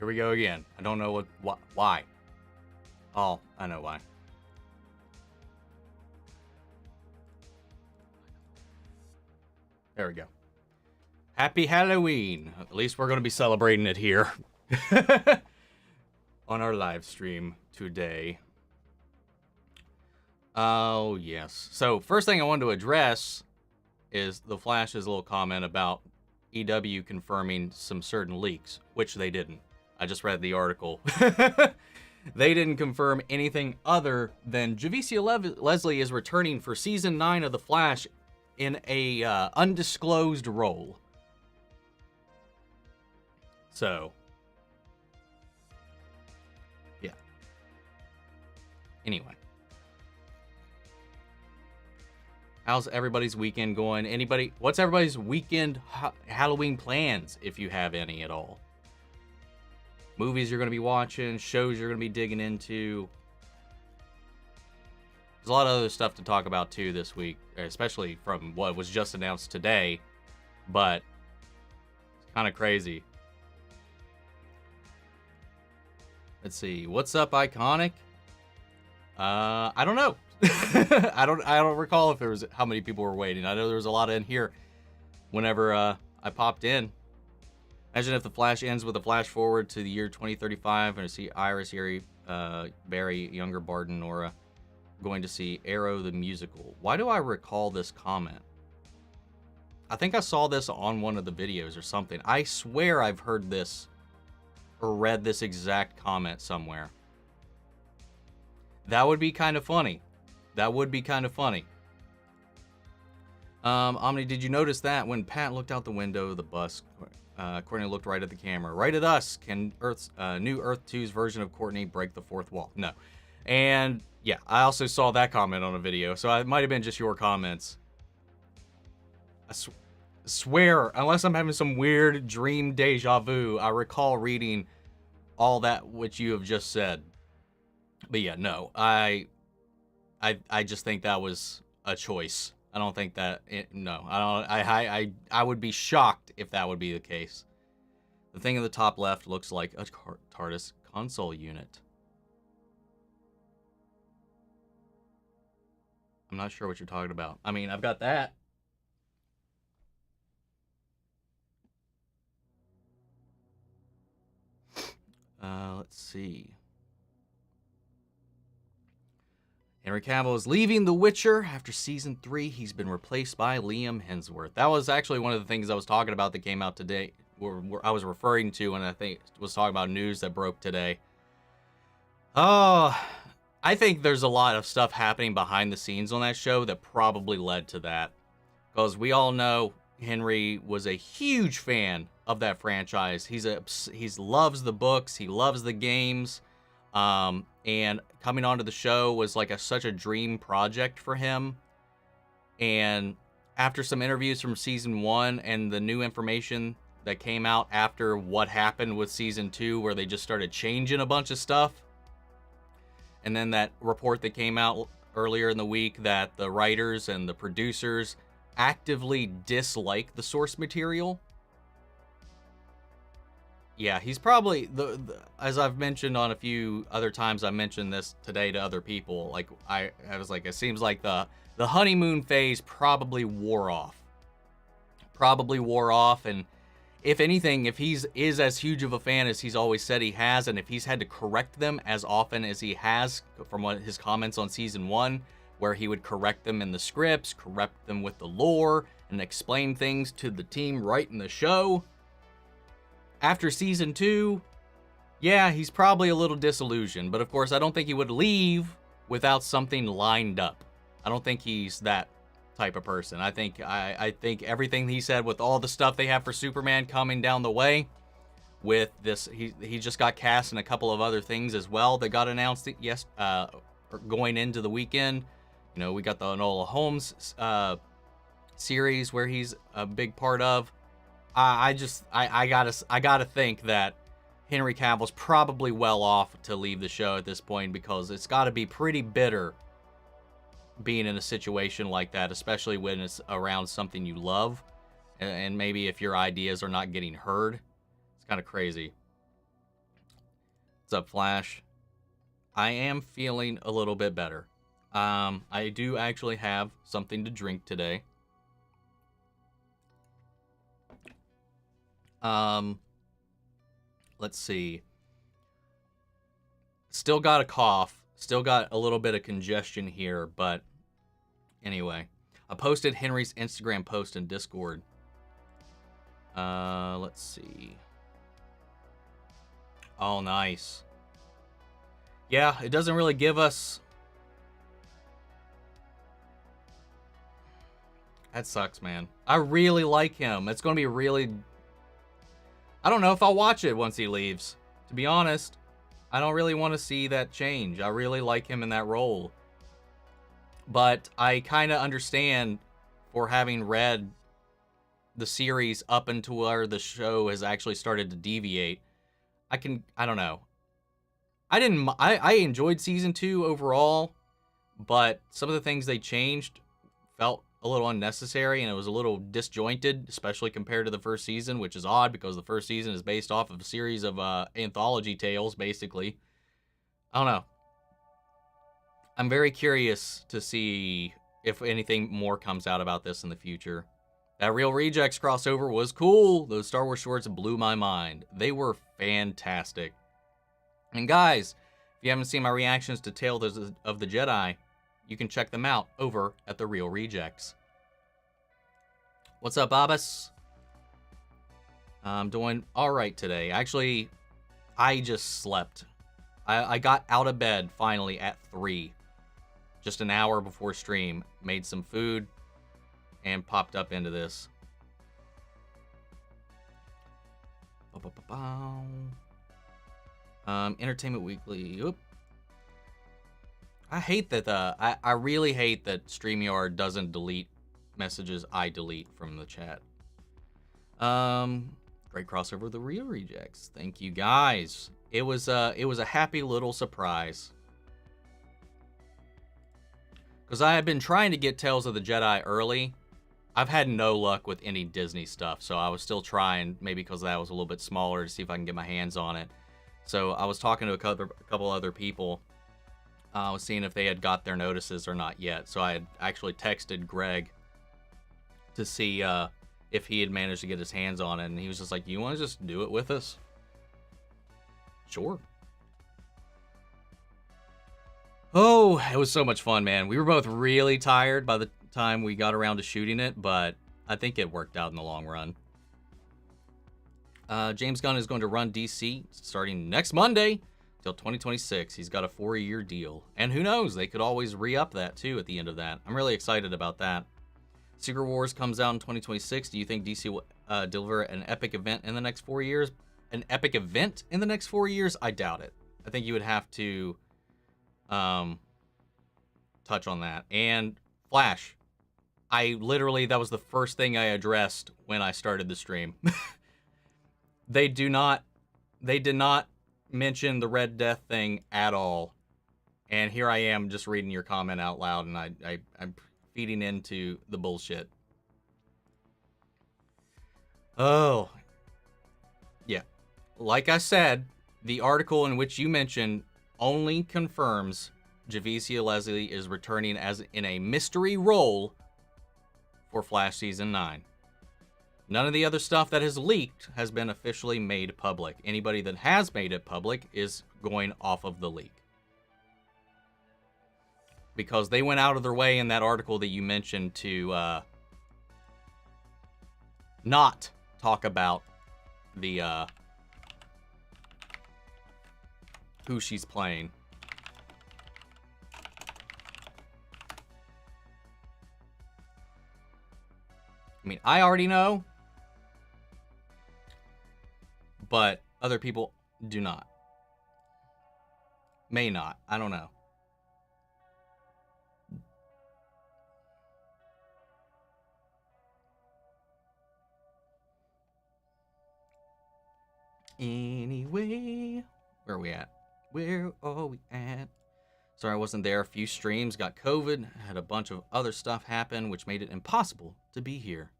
Here we go again. I don't know why. Oh, I know why. There we go. Happy Halloween. At least we're going to be celebrating it here on our live stream today. Oh, yes. So, first thing I wanted to address is the Flash's little comment about EW confirming some certain leaks, which they didn't. I just read the article. They didn't confirm anything other than Javicia Leslie is returning for Season 9 of The Flash in a undisclosed role. So, yeah. Anyway. How's everybody's weekend going? What's everybody's weekend Halloween plans, if you have any at all? Movies you're going to be watching, shows you're going to be digging into. There's a lot of other stuff to talk about too this week, especially from what was just announced today, but it's kind of crazy. Let's see. What's up, Iconic? I don't know. I don't recall if there was how many people were waiting. I know there was a lot in here whenever I popped in. Imagine if The Flash ends with a flash forward to the year 2035 and I see Iris, Yuri, Barry, younger Barton, Nora going to see Arrow the musical. Why do I recall this comment? I think I saw this on one of the videos or something. I swear I've heard this or read this exact comment somewhere. That would be kind of funny. That would be kind of funny. Omni, did you notice that when Pat looked out the window of the bus, Courtney looked right at the camera. Right at us. Can Earth's new Earth 2's version of Courtney break the fourth wall? No. And yeah, I also saw that comment on a video, so it might have been just your comments. I swear, unless I'm having some weird dream deja vu, I recall reading all that which you have just said. But yeah, no, I just think that was a choice. I don't think that no, I would be shocked if that would be the case. The thing in the top left looks like a TARDIS console unit. I'm not sure what you're talking about. I mean, I've got that. Let's see. Henry Cavill is leaving The Witcher after Season 3. He's been replaced by Liam Hemsworth. That was actually one of the things I was talking about that came out today, where I was referring to, and I think was talking about news that broke today. Oh, I think there's a lot of stuff happening behind the scenes on that show that probably led to that. Because we all know Henry was a huge fan of that franchise. He loves the books. He loves the games. And coming onto the show was like such a dream project for him. And after some interviews from Season 1 and the new information that came out after what happened with Season 2, where they just started changing a bunch of stuff, and then that report that came out earlier in the week that the writers and the producers actively dislike the source material. Yeah, he's probably as I've mentioned on a few other times, I mentioned this today to other people. Like I was like, it seems like the honeymoon phase probably wore off. And if anything, if is as huge of a fan as he's always said he has, and if he's had to correct them as often as he has from what his comments on Season 1, where he would correct them in the scripts, correct them with the lore, and explain things to the team right in the show. After Season 2, yeah, he's probably a little disillusioned. But of course, I don't think he would leave without something lined up. I don't think he's that type of person. I think everything he said with all the stuff they have for Superman coming down the way, with this, he just got cast in a couple of other things as well that got announced going into the weekend. You know, we got the Enola Holmes series where he's a big part of. I gotta think that Henry Cavill's probably well off to leave the show at this point, because it's got to be pretty bitter being in a situation like that, especially when it's around something you love, and maybe if your ideas are not getting heard. It's kind of crazy. What's up, Flash? I am feeling a little bit better. I do actually have something to drink today. Let's see. Still got a cough. Still got a little bit of congestion here, but anyway. I posted Henry's Instagram post in Discord. Let's see. Oh, nice. Yeah, it doesn't really give us... That sucks, man. I really like him. It's going to be really... I don't know if I'll watch it once he leaves. To be honest, I don't really want to see that change. I really like him in that role. But I kind of understand, for having read the series up until where the show has actually started to deviate. I don't know. I enjoyed season 2 overall, but some of the things they changed felt a little unnecessary, and it was a little disjointed, especially compared to the first season, which is odd because the first season is based off of a series of anthology tales, basically. I don't know. I'm very curious to see if anything more comes out about this in the future. That Real Rejects crossover was cool. Those Star Wars shorts blew my mind. They were fantastic. And guys, if you haven't seen my reactions to Tales of the Jedi, you can check them out over at The Real Rejects. What's up, Abbas? I'm doing all right today. Actually, I just slept. I got out of bed finally at 3. Just an hour before stream. Made some food and popped up into this. Entertainment Weekly. Oop. I hate that I really hate that StreamYard doesn't delete messages I delete from the chat. Great crossover with The Real Rejects. Thank you guys. It was a happy little surprise. Because I have been trying to get Tales of the Jedi early. I've had no luck with any Disney stuff, so I was still trying, maybe because that was a little bit smaller, to see if I can get my hands on it. So I was talking to a couple other people. I was seeing if they had got their notices or not yet. So I had actually texted Greg to see if he had managed to get his hands on it. And he was just like, you want to just do it with us? Sure. Oh, it was so much fun, man. We were both really tired by the time we got around to shooting it, but I think it worked out in the long run. James Gunn is going to run DC starting next Monday till 2026. He's got a 4-year deal. And who knows, they could always re-up that too at the end of that. I'm really excited about that. Secret Wars comes out in 2026. Do you think DC will deliver an epic event in the next 4 years? An epic event in the next 4 years? I doubt it. I think you would have to touch on that. And Flash. That was the first thing I addressed when I started the stream. They did not mention the Red Death thing at all. And here I am just reading your comment out loud, and I'm feeding into the bullshit. Oh. Yeah. Like I said, the article in which you mentioned only confirms Javicia Leslie is returning as in a mystery role for Flash Season 9. None of the other stuff that has leaked has been officially made public. Anybody that has made it public is going off of the leak. Because they went out of their way in that article that you mentioned to not talk about the who she's playing. I mean, I already know, but other people do not. May not. I don't know. Anyway, where are we at? Where are we at? Sorry I wasn't there. A few streams, got COVID, had a bunch of other stuff happen, which made it impossible to be here.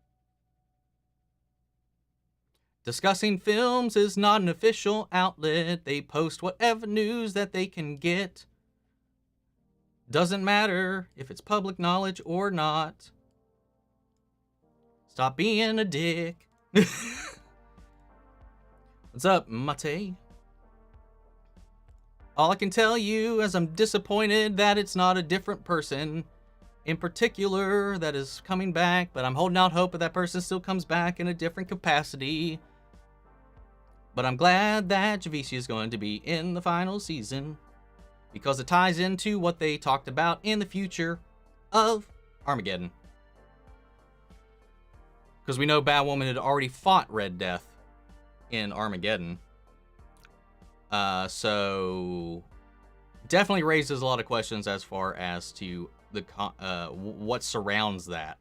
Discussing films is not an official outlet. They post whatever news that they can get. Doesn't matter if it's public knowledge or not. Stop being a dick. What's up, Mate? All I can tell you is I'm disappointed that it's not a different person in particular that is coming back, but I'm holding out hope that that person still comes back in a different capacity. But I'm glad that Javicia is going to be in the final season because it ties into what they talked about in the future of Armageddon. Because we know Batwoman had already fought Red Death in Armageddon. So definitely raises a lot of questions as far as to the what surrounds that.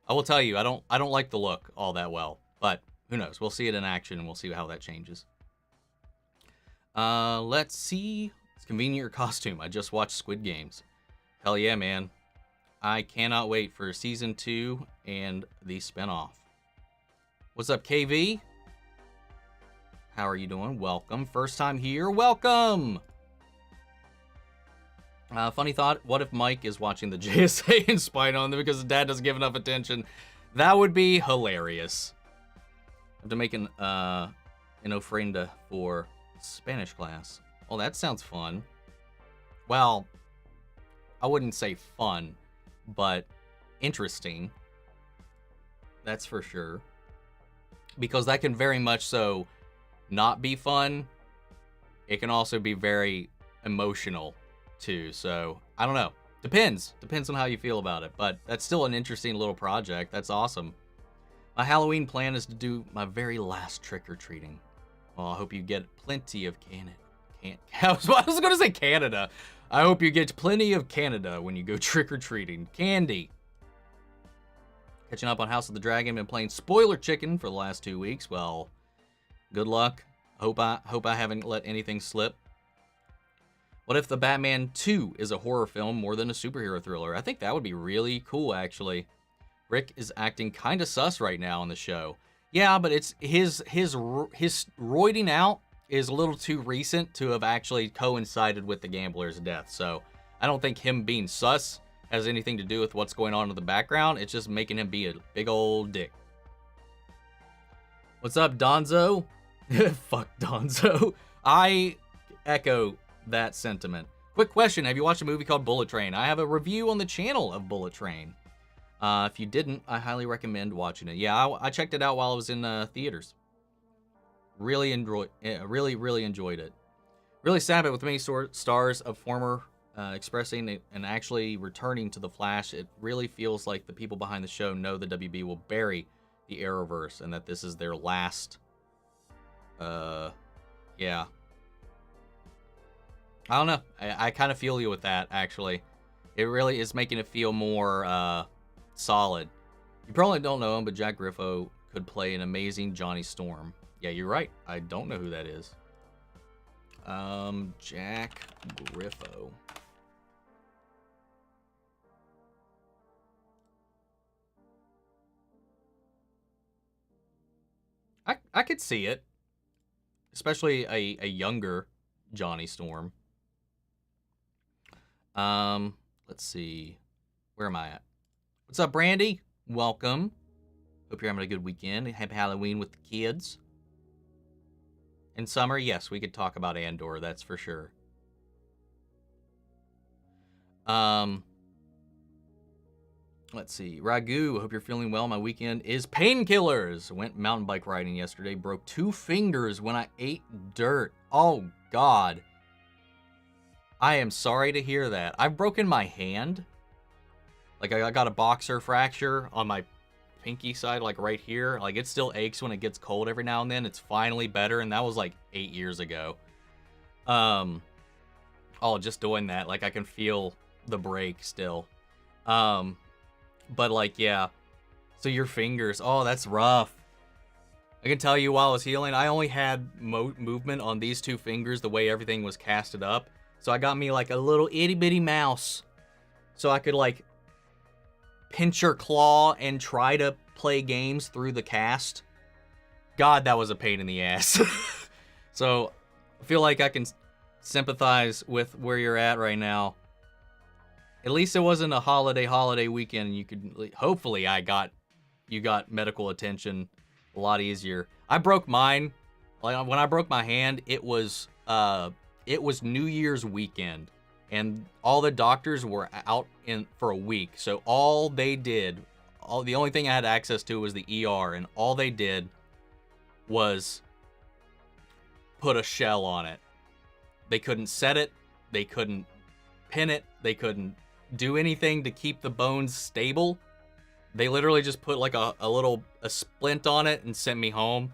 I will tell you, I don't like the look all that well, but who knows? We'll see it in action and we'll see how that changes. Let's see. It's convenient your costume. I just watched Squid Games. Hell yeah, man. I cannot wait for season 2 and the spinoff. What's up, KV? How are you doing? Welcome. First time here. Welcome. Funny thought. What if Mike is watching the JSA and spying on them because his dad doesn't give enough attention? That would be hilarious. I have to make an ofrenda for Spanish class. Oh, that sounds fun. Well, I wouldn't say fun, but interesting. That's for sure. Because that can very much so not be fun. It can also be very emotional too. So I don't know. Depends on how you feel about it. But that's still an interesting little project. That's awesome. My Halloween plan is to do my very last trick-or-treating. Well, I hope you get plenty of I was going to say Canada. I hope you get plenty of Canada when you go trick-or-treating. Candy. Catching up on House of the Dragon. Been playing Spoiler Chicken for the last 2 weeks. Well, good luck. Hope I haven't let anything slip. What if the Batman 2 is a horror film more than a superhero thriller? I think that would be really cool, actually. Rick is acting kind of sus right now on the show. Yeah, but it's his roiding out is a little too recent to have actually coincided with the gambler's death. So I don't think him being sus has anything to do with what's going on in the background. It's just making him be a big old dick. What's up, Donzo? Fuck Donzo. I echo that sentiment. Quick question. Have you watched a movie called Bullet Train? I have a review on the channel of Bullet Train. If you didn't, I highly recommend watching it. Yeah, I checked it out while I was in theaters. Really enjoyed it. Really sad, but with many stars of former expressing and actually returning to the Flash, it really feels like the people behind the show know the WB will bury the Arrowverse and that this is their last. Yeah. I don't know. I kind of feel you with that, actually. It really is making it feel more solid. You probably don't know him, but Jack Griffo could play an amazing Johnny Storm. Yeah, you're right. I don't know who that is. Jack Griffo. I could see it. Especially a younger Johnny Storm. Let's see. Where am I at? What's up, Brandy? Welcome. Hope you're having a good weekend. Happy Halloween with the kids. In summer, yes, we could talk about Andor, that's for sure. Let's see. Ragu, hope you're feeling well. My weekend is painkillers. Went mountain bike riding yesterday. Broke 2 fingers when I ate dirt. Oh, God. I am sorry to hear that. I've broken my hand. Like, I got a boxer fracture on my pinky side, like right here. Like, it still aches when it gets cold every now and then. It's finally better, and that was like 8 years ago. Oh, just doing that. Like, I can feel the break still. But, like, yeah. So your fingers. Oh, that's rough. I can tell you while I was healing, I only had movement on these 2 fingers the way everything was casted up. So I got me, like, a little itty-bitty mouse. So I could, like, pinch or claw and try to play games through the cast. God, that was a pain in the ass. So I feel like I can sympathize with where you're at right now. At least it wasn't a holiday weekend, and you could hopefully you got medical attention a lot easier. I broke mine. Like when I broke my hand, it was New Year's weekend, and all the doctors were out for a week. So the only thing I had access to was the ER, and all they did was put a shell on it. They couldn't set it, they couldn't pin it, they couldn't do anything to keep the bones stable. They literally just put like a splint on it and sent me home.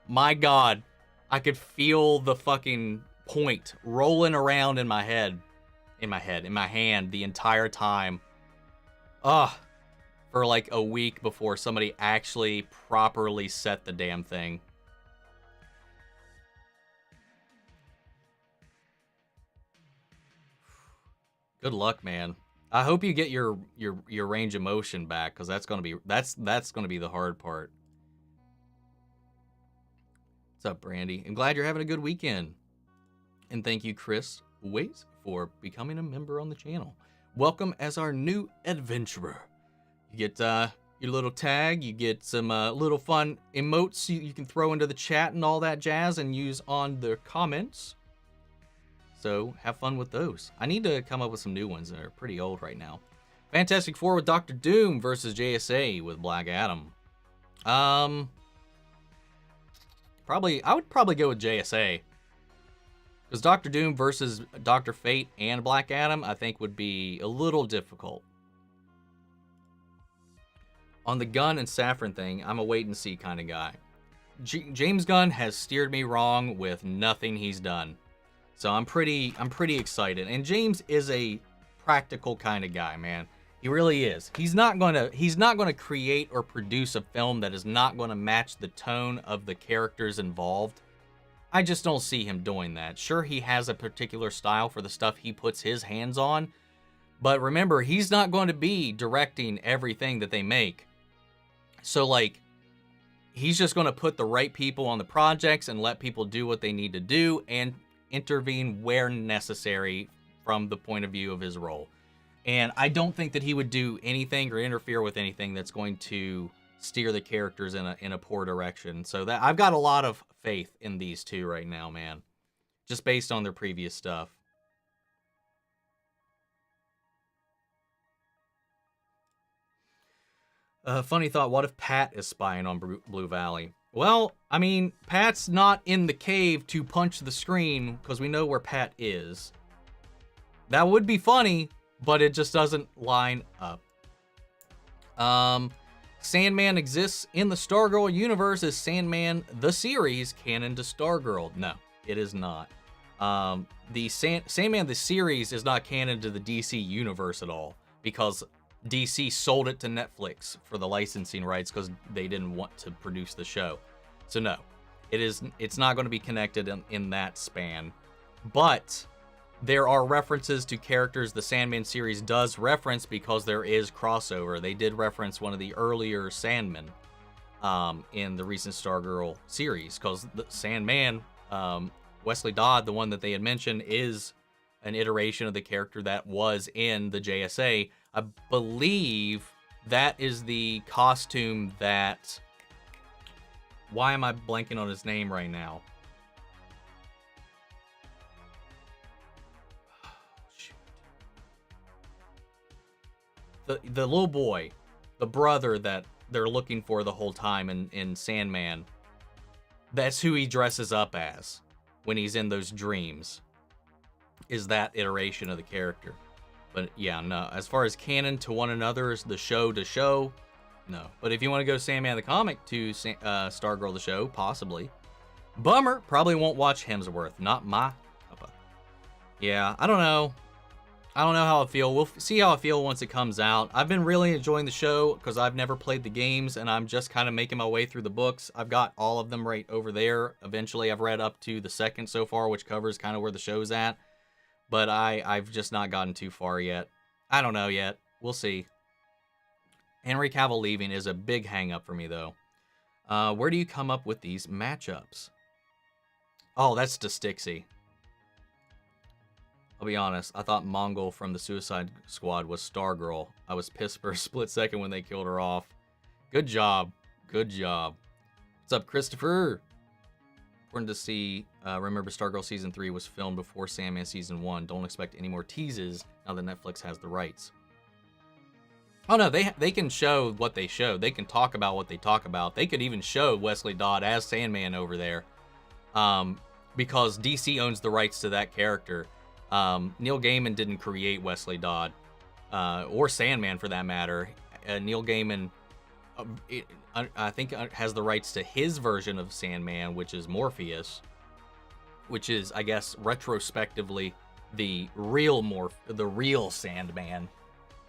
My God, I could feel the fucking point rolling around in my hand the entire time. For like a week before somebody actually properly set the damn thing. Good luck, man. I hope you get your range of motion back, because that's gonna be the hard part. What's up, Brandy? I'm glad you're having a good weekend. And thank you, Chris Waits, for becoming a member on the channel. Welcome as our new adventurer. You get your little tag, you get some little fun emotes you can throw into the chat and all that jazz and use on the comments. So have fun with those. I need to come up with some new ones that are pretty old right now. Fantastic Four with Doctor Doom versus JSA with Black Adam. I would probably go with JSA. Because Doctor Doom versus Dr. Fate and Black Adam, I think would be a little difficult. On the Gunn and Saffron thing, I'm a wait and see kind of guy. James Gunn has steered me wrong with nothing he's done. So I'm pretty excited. And James is a practical kind of guy, man. He really is. He's not gonna create or produce a film that is not gonna match the tone of the characters involved. I just don't see him doing that. Sure, he has a particular style for the stuff he puts his hands on, but remember, he's not going to be directing everything that they make. So like, he's just going to put the right people on the projects and let people do what they need to do and intervene where necessary from the point of view of his role. And I don't think that he would do anything or interfere with anything that's going to steer the characters in a poor direction. So that I've got a lot of faith in these two right now, man. Just based on their previous stuff. Funny thought, what if Pat is spying on Blue Valley? Well, I mean, Pat's not in the cave to punch the screen, because we know where Pat is. That would be funny, but it just doesn't line up. Sandman exists in the Stargirl universe. Is Sandman the series canon to Stargirl? No, it is not. The Sandman the series is not canon to the DC universe at all, because DC sold it to Netflix for the licensing rights because they didn't want to produce the show. So no, it's not going to be connected in that span. But there are references to characters the Sandman series does reference because there is crossover. They did reference one of the earlier Sandmen in the recent Stargirl series, because the Sandman, Wesley Dodd, the one that they had mentioned, is an iteration of the character that was in the JSA. I believe that is the costume that... Why am I blanking on his name right now? The little boy, the brother that they're looking for the whole time in Sandman, that's who he dresses up as when he's in those dreams, is that iteration of the character. But yeah, no, as far as canon to one another, is the show to show, no. But if you want to go Sandman the comic to Stargirl the show, possibly. Bummer, probably won't watch Hemsworth, not my papa. Yeah, I don't know. I don't know how I feel. We'll see how I feel once it comes out. I've been really enjoying the show because I've never played the games and I'm just kind of making my way through the books. I've got all of them right over there. Eventually, I've read up to the second so far, which covers kind of where the show's at. But I've just not gotten too far yet. I don't know yet. We'll see. Henry Cavill leaving is a big hang-up for me, though. Where do you come up with these matchups? Oh, that's to Stixie. I'll be honest, I thought Mongol from the Suicide Squad was Stargirl. I was pissed for a split second when they killed her off. Good job. Good job. What's up, Christopher? Important to see. Remember, Stargirl Season 3 was filmed before Sandman Season 1. Don't expect any more teases now that Netflix has the rights. Oh, no, they can show what they show. They can talk about what they talk about. They could even show Wesley Dodd as Sandman over there. Because DC owns the rights to that character. Neil Gaiman didn't create Wesley Dodd, or Sandman for that matter. Neil Gaiman, I think, has the rights to his version of Sandman, which is Morpheus, which is, I guess, retrospectively the real Sandman.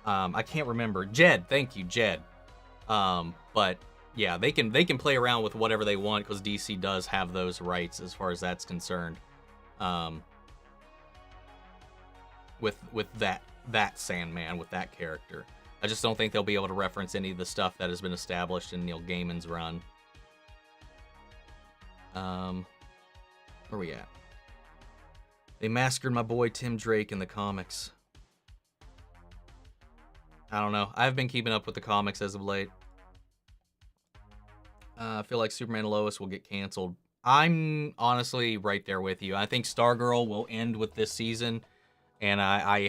I can't remember. Jed, thank you, Jed. But yeah, they can play around with whatever they want because DC does have those rights as far as that's concerned. With that Sandman, with that character. I just don't think they'll be able to reference any of the stuff that has been established in Neil Gaiman's run. Where we at? They massacred my boy Tim Drake in the comics. I don't know. I've been keeping up with the comics as of late. I feel like Superman and Lois will get canceled. I'm honestly right there with you. I think Stargirl will end with this season, and I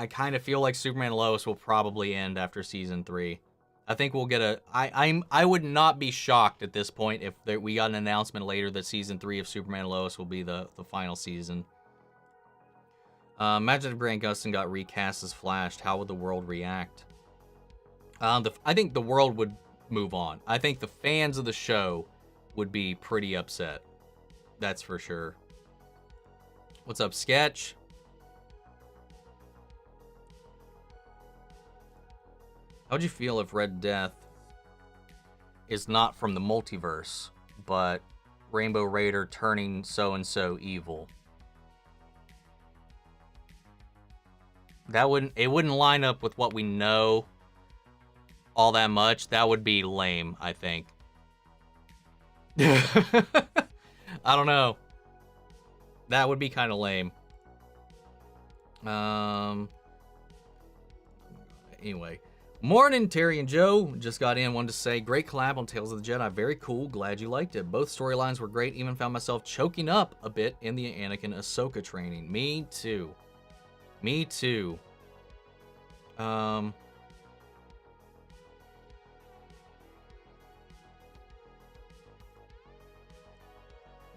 kind of feel like Superman and Lois will probably end after season 3. I think we'll get a. I would not be shocked at this point if we got an announcement later that season 3 of Superman and Lois will be the final season. Imagine if Grant Gustin got recast as Flash. How would the world react? I think the world would move on. I think the fans of the show would be pretty upset. That's for sure. What's up, Sketch? How'd you feel if Red Death is not from the multiverse, but Rainbow Raider turning so-and-so evil? It wouldn't line up with what we know all that much. That would be lame, I think. I don't know. That would be kind of lame. Anyway. Morning, Terry and Joe. Just got in. Wanted to say, great collab on Tales of the Jedi. Very cool. Glad you liked it. Both storylines were great. Even found myself choking up a bit in the Anakin Ahsoka training. Me too. Me too.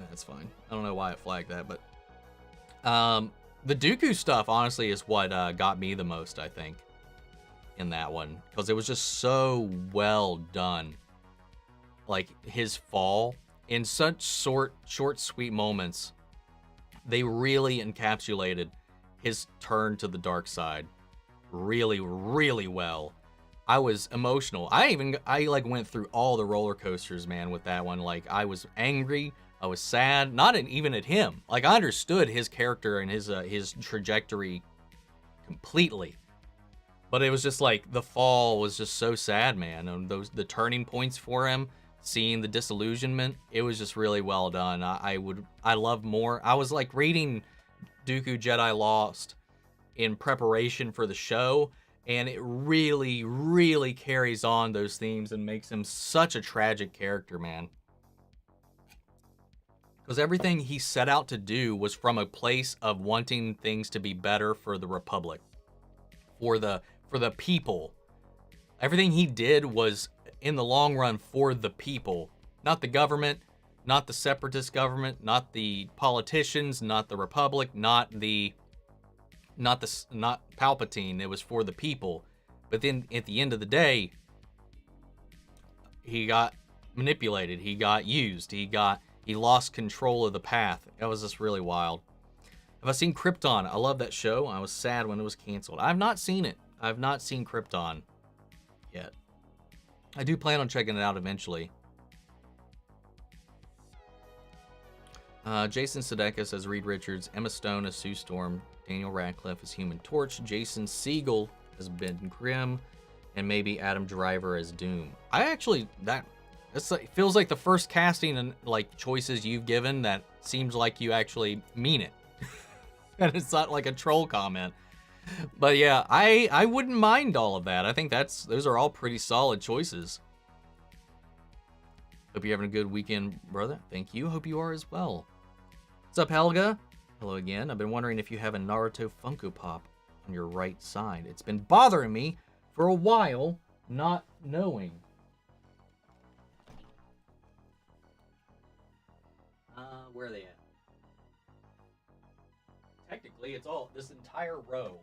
That's fine. I don't know why it flagged that, but the Dooku stuff honestly is what got me the most, I think, in that one, because it was just so well done. Like his fall in such short, sweet moments, they really encapsulated his turn to the dark side really, really well. I was emotional. I like went through all the roller coasters, man, with that one. Like I was angry. I was sad, not even at him. Like I understood his character and his trajectory completely, but it was just like the fall was just so sad, man. And the turning points for him, seeing the disillusionment, it was just really well done. I love more. I was like reading Dooku Jedi Lost in preparation for the show, and it really, really carries on those themes and makes him such a tragic character, man. Because everything he set out to do was from a place of wanting things to be better for the Republic, for the people. Everything he did was in the long run for the people, not the government, not the separatist government, not the politicians, not the Republic, not Palpatine. It was for the people. But then at the end of the day, he got manipulated. He got used. He lost control of the path. That was just really wild. Have I seen Krypton? I love that show. I was sad when it was canceled. I've not seen it. I've not seen Krypton yet. I do plan on checking it out eventually. Jason Sudeikis as Reed Richards, Emma Stone as Sue Storm, Daniel Radcliffe as Human Torch, Jason Segel as Ben Grimm, and maybe Adam Driver as Doom. It's like, feels like the first casting and like choices you've given that seems like you actually mean it. And it's not like a troll comment. But yeah, I wouldn't mind all of that. I think those are all pretty solid choices. Hope you're having a good weekend, brother. Thank you. Hope you are as well. What's up, Helga? Hello again. I've been wondering if you have a Naruto Funko Pop on your right side. It's been bothering me for a while, not knowing. Where are they at? Technically, it's all this entire row.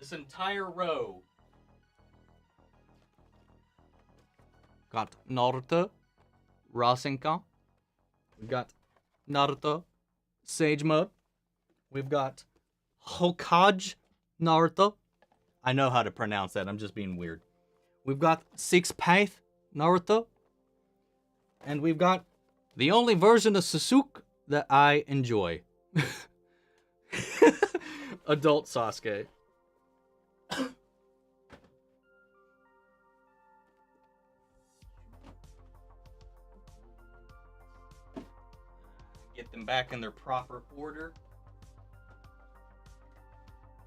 This entire row. Got Naruto, Rasengan. We've got Naruto, Sage Mode. We've got Hokage Naruto. I know how to pronounce that. I'm just being weird. We've got Six Path Naruto. And we've got the only version of Sasuke that I enjoy. Adult Sasuke. Get them back in their proper order.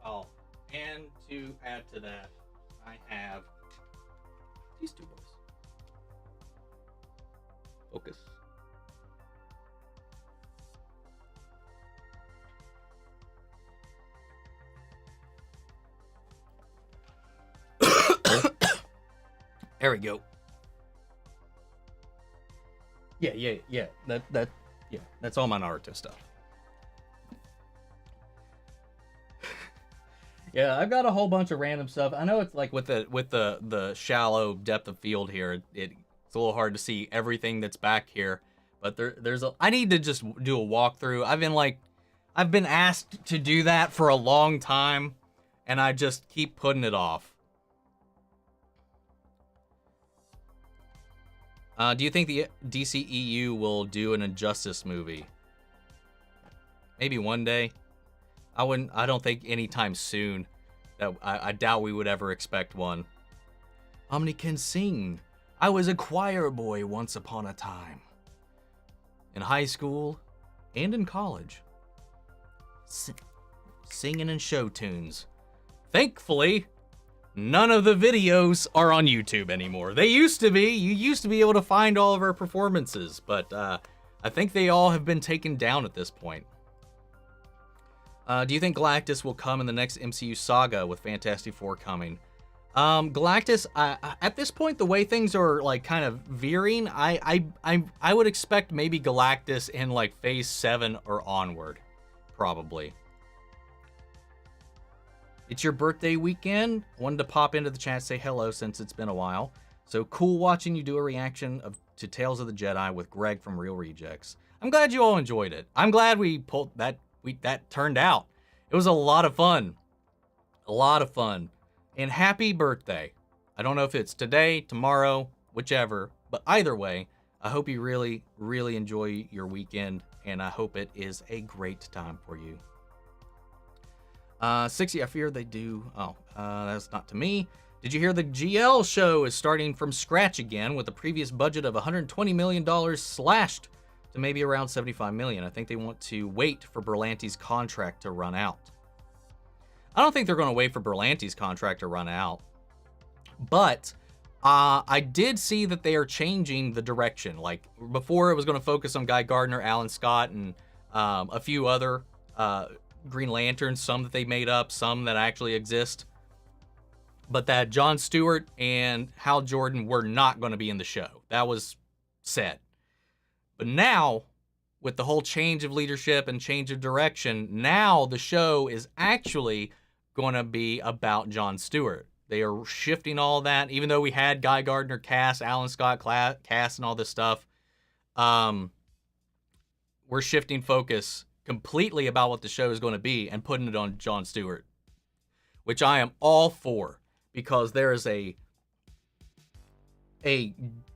Oh, and to add to that, I have these two boys. Focus. There we go. Yeah. That's all my Naruto stuff. Yeah, I've got a whole bunch of random stuff. I know it's like with the shallow depth of field here, it's a little hard to see everything that's back here. But I need to just do a walkthrough. I've been asked to do that for a long time, and I just keep putting it off. Do you think the DCEU will do an Injustice movie? Maybe one day. I don't think anytime soon. I doubt we would ever expect one. Omni can sing. I was a choir boy once upon a time. In high school and in college. Singing in show tunes. Thankfully, none of the videos are on YouTube anymore. They used to be. You used to be able to find all of our performances, but I think they all have been taken down at this point. Do you think Galactus will come in the next MCU saga with Fantastic Four coming? Galactus, at this point, the way things are like kind of veering, I would expect maybe Galactus in like Phase 7 or onward, probably. It's your birthday weekend. Wanted to pop into the chat, say hello since it's been a while. So cool watching you do a reaction to Tales of the Jedi with Greg from Real Rejects. I'm glad you all enjoyed it. I'm glad we pulled that. That turned out. It was a lot of fun. A lot of fun. And happy birthday. I don't know if it's today, tomorrow, whichever, but either way, I hope you really, really enjoy your weekend, and I hope it is a great time for you. 60, I fear they do. Oh, that's not to me. Did you hear the GL show is starting from scratch again with a previous budget of $120 million slashed to maybe around $75 million. I think they want to wait for Berlanti's contract to run out. I don't think they're going to wait for Berlanti's contract to run out. But I did see that they are changing the direction. Like before it was going to focus on Guy Gardner, Alan Scott, and a few other Green Lanterns, some that they made up, some that actually exist. But that Jon Stewart and Hal Jordan were not going to be in the show. That was said. But now, with the whole change of leadership and change of direction, now the show is actually going to be about Jon Stewart. They are shifting all that, even though we had Guy Gardner cast, Alan Scott cast, and all this stuff. We're shifting focus completely about what the show is going to be and putting it on Jon Stewart, which I am all for, because there is a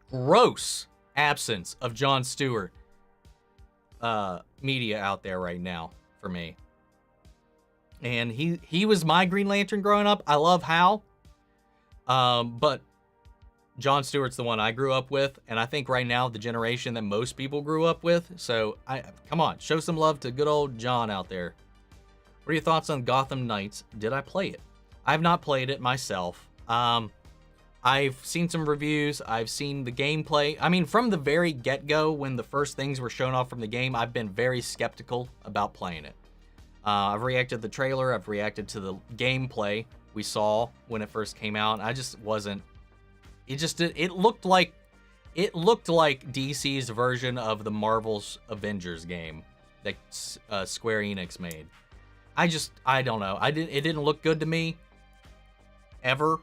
gross absence of Jon Stewart media out there right now for me. And he was my Green Lantern growing up. I love Hal. But Jon Stewart's the one I grew up with, and I think right now the generation that most people grew up with. So come on, show some love to good old Jon out there. What are your thoughts on Gotham Knights? Did I play it? I've not played it myself. I've seen some reviews. I've seen the gameplay. I mean, from the very get-go, when the first things were shown off from the game, I've been very skeptical about playing it. I've reacted to the trailer. I've reacted to the gameplay we saw when it first came out. I just wasn't. It looked like DC's version of the Marvel's Avengers game that Square Enix made. I don't know. It didn't look good to me ever.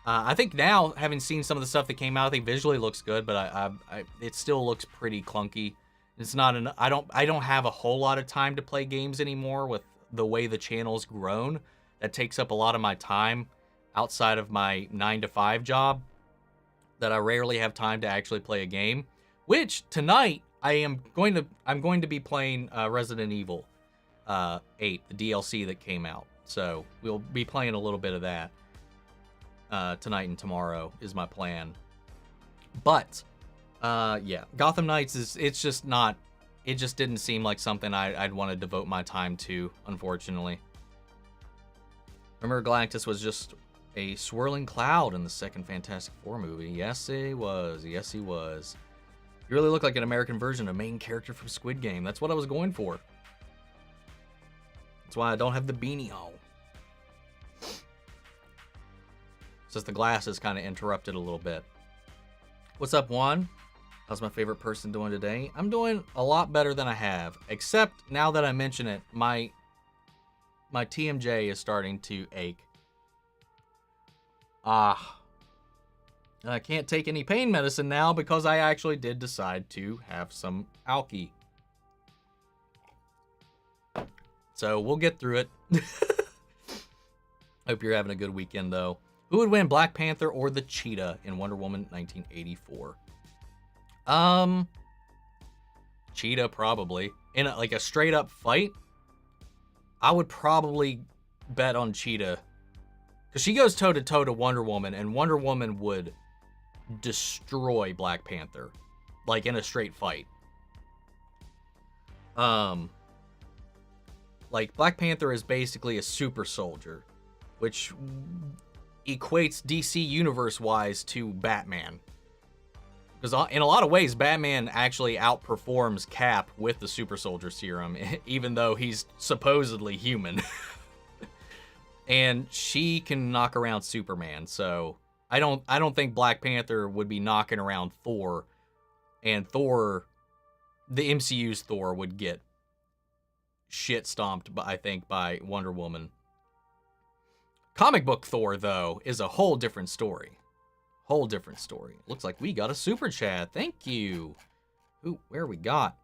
I think now, having seen some of the stuff that came out, I think visually looks good, but it still looks pretty clunky. It's not I don't have a whole lot of time to play games anymore with the way the channel's grown. That takes up a lot of my time outside of my 9-to-5 job, that I rarely have time to actually play a game. Which tonight I'm going to be playing Resident Evil 8, the DLC that came out. So we'll be playing a little bit of that tonight and tomorrow is my plan. But yeah, Gotham Knights it just didn't seem like something I'd want to devote my time to, unfortunately. Remember, Galactus was just a swirling cloud in the second Fantastic Four movie. Yes, he was. Yes, he was. You really look like an American version of main character from Squid Game. That's what I was going for. That's why I don't have the beanie on. It's just the glasses kind of interrupted a little bit. What's up, Juan? How's my favorite person doing today? I'm doing a lot better than I have, except now that I mention it, my TMJ is starting to ache. And I can't take any pain medicine now because I actually did decide to have some alky. So we'll get through it. Hope you're having a good weekend, though. Who would win, Black Panther or the Cheetah in Wonder Woman 1984? Cheetah, probably. In like a straight up fight, I would probably bet on Cheetah. Because she goes toe to toe to Wonder Woman, and Wonder Woman would destroy Black Panther. Like in a straight fight. Like Black Panther is basically a super soldier, which equates DC universe-wise to Batman. Because in a lot of ways, Batman actually outperforms Cap with the super soldier serum, even though he's supposedly human. And she can knock around Superman, so I don't think Black Panther would be knocking around Thor, and Thor, the MCU's Thor, would get shit stomped, I think, by Wonder Woman. Comic book Thor, though, is a whole different story. Whole different story. Looks like we got a super chat. Thank you. Ooh, where we got?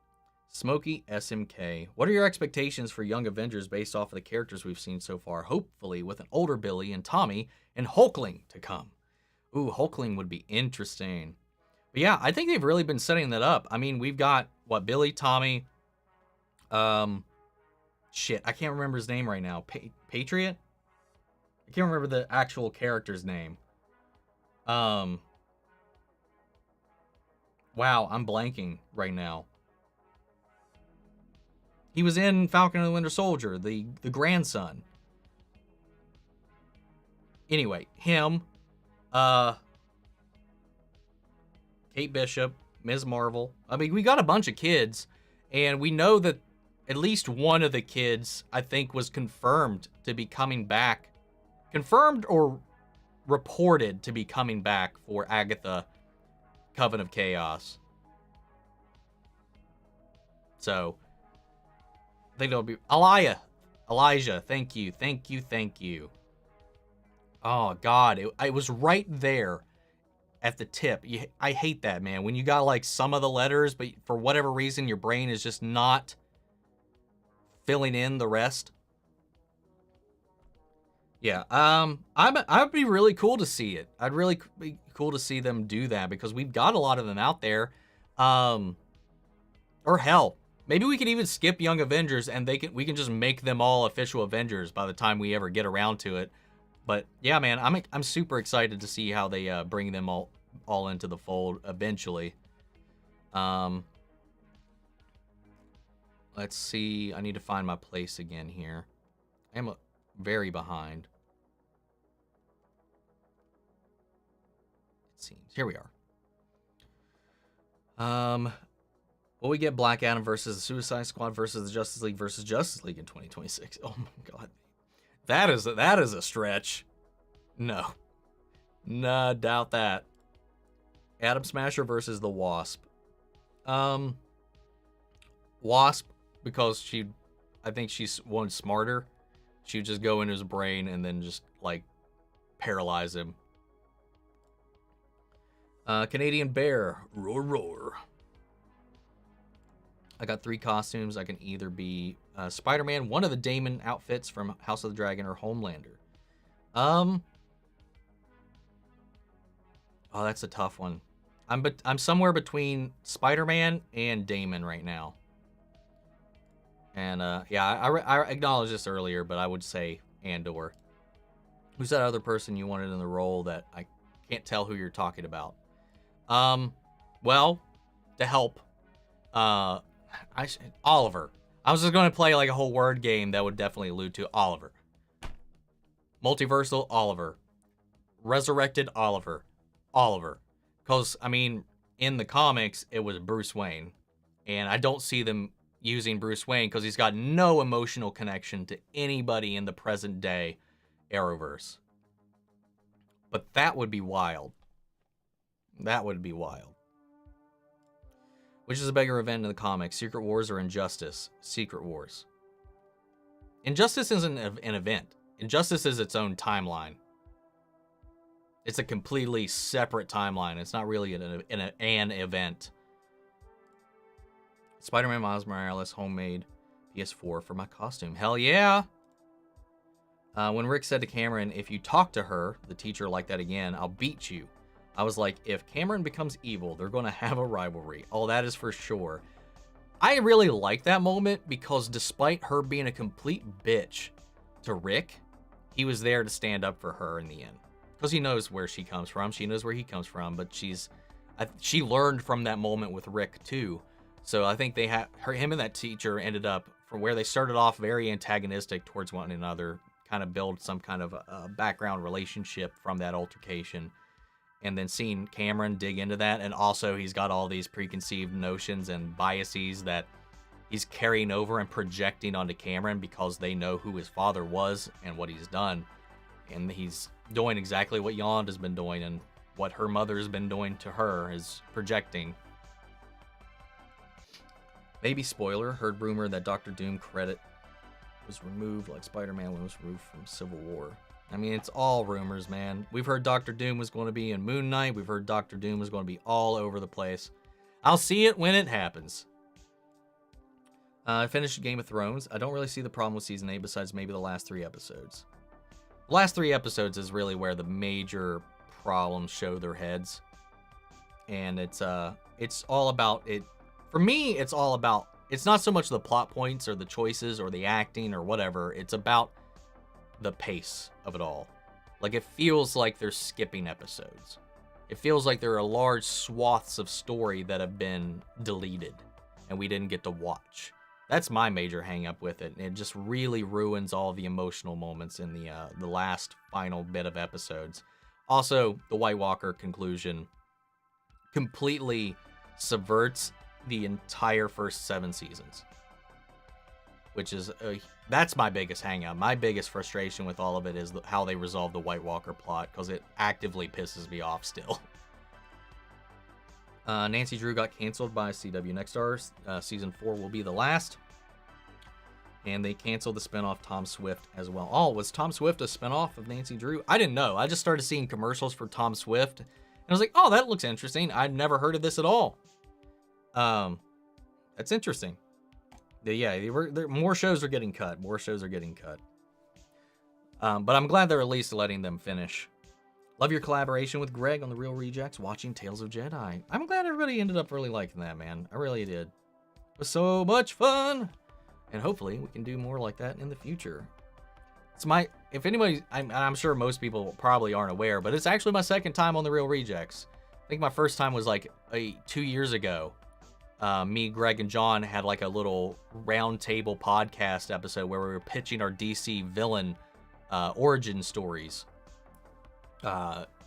Smokey SMK. What are your expectations for Young Avengers based off of the characters we've seen so far? Hopefully with an older Billy and Tommy and Hulkling to come. Ooh, Hulkling would be interesting. But yeah, I think they've really been setting that up. I mean, we've got, what, Billy, Tommy, shit, I can't remember his name right now. Patriot? I can't remember the actual character's name. Wow, I'm blanking right now. He was in Falcon and the Winter Soldier, the grandson. Anyway, him, Kate Bishop, Ms. Marvel. I mean, we got a bunch of kids, and we know that at least one of the kids, I think, was confirmed to be coming back. Confirmed or reported to be coming back for Agatha, Coven of Chaos. So, I think it'll be Elijah. Thank you. Oh God, it was right there at the tip. I hate that, man. When you got like some of the letters, but for whatever reason your brain is just not filling in the rest. Yeah, I'd be really cool to see it. I'd really be cool to see them do that because we've got a lot of them out there. Or hell, maybe we could even skip Young Avengers and we can just make them all official Avengers by the time we ever get around to it. But yeah, man, I'm super excited to see how they bring them all all into the fold eventually. Let's see. I need to find my place again here. I am very behind. It seems. Here we are. Will we get Black Adam versus the Suicide Squad versus the Justice League versus Justice League in 2026? Oh my god. That is a stretch. No. Nah, doubt that. Atom Smasher versus the Wasp. Wasp, because I think she's one smarter. She would just go into his brain and then just, like, paralyze him. Canadian Bear. Roar, roar. I got 3 costumes. I can either be Spider-Man, one of the Damon outfits from House of the Dragon, or Homelander. Oh, that's a tough one. I'm somewhere between Spider-Man and Damon right now. And yeah, I acknowledged this earlier, but I would say Andor. Who's that other person you wanted in the role that I can't tell who you're talking about? Well, to help, Oliver. I was just going to play like a whole word game that would definitely allude to Oliver. Multiversal Oliver. Resurrected Oliver. Oliver. Because, I mean, in the comics, it was Bruce Wayne. And I don't see them using Bruce Wayne because he's got no emotional connection to anybody in the present day Arrowverse. But that would be wild. That would be wild. Which is a bigger event in the comics, Secret Wars or Injustice? Secret Wars. Injustice isn't an event. Injustice is its own timeline. It's a completely separate timeline. It's not really an event. Spider-Man Miles Morales homemade PS4 for my costume. Hell yeah! When Rick said to Cameron, if you talk to her, the teacher like that again, I'll beat you. I was like, if Cameron becomes evil, they're going to have a rivalry. Oh, that is for sure. I really like that moment because despite her being a complete bitch to Rick, he was there to stand up for her in the end. Because he knows where she comes from. She knows where he comes from. But she learned from that moment with Rick, too. So I think him and that teacher ended up, from where they started off very antagonistic towards one another, kind of build some kind of a background relationship from that altercation. And then seeing Cameron dig into that, and also he's got all these preconceived notions and biases that he's carrying over and projecting onto Cameron because they know who his father was and what he's done. And he's doing exactly what Yolanda's been doing and what her mother's been doing to her, is projecting. Maybe spoiler, heard rumor that Dr. Doom credit was removed like Spider-Man was removed from Civil War. I mean, it's all rumors, man. We've heard Dr. Doom was going to be in Moon Knight. We've heard Dr. Doom was going to be all over the place. I'll see it when it happens. I finished Game of Thrones. I don't really see the problem with Season 8 besides maybe the last 3 episodes. The last 3 episodes is really where the major problems show their heads. And it's all about it. For me, it's all about, it's not so much the plot points or the choices or the acting or whatever. It's about the pace of it all. Like, it feels like they're skipping episodes. It feels like there are large swaths of story that have been deleted and we didn't get to watch. That's my major hang up with it. It just really ruins all the emotional moments in the last final bit of episodes. Also, the White Walker conclusion completely subverts the entire first 7 seasons. Which is, that's my biggest hang up. My biggest frustration with all of it is how they resolve the White Walker plot, because it actively pisses me off still. Nancy Drew got canceled by CW Nextstars. Season 4 will be the last. And they canceled the spinoff Tom Swift as well. Oh, was Tom Swift a spinoff of Nancy Drew? I didn't know. I just started seeing commercials for Tom Swift. And I was like, oh, that looks interesting. I'd never heard of this at all. That's interesting. Yeah, more shows are getting cut. More shows are getting cut. But I'm glad they're at least letting them finish. Love your collaboration with Greg on The Real Rejects, watching Tales of Jedi. I'm glad everybody ended up really liking that, man. I really did. It was so much fun. And hopefully we can do more like that in the future. If anybody, I'm sure most people probably aren't aware, but it's actually my second time on The Real Rejects. I think my first time was like 2 years ago. Me, Greg, and John had like a little round table podcast episode where we were pitching our DC villain origin stories.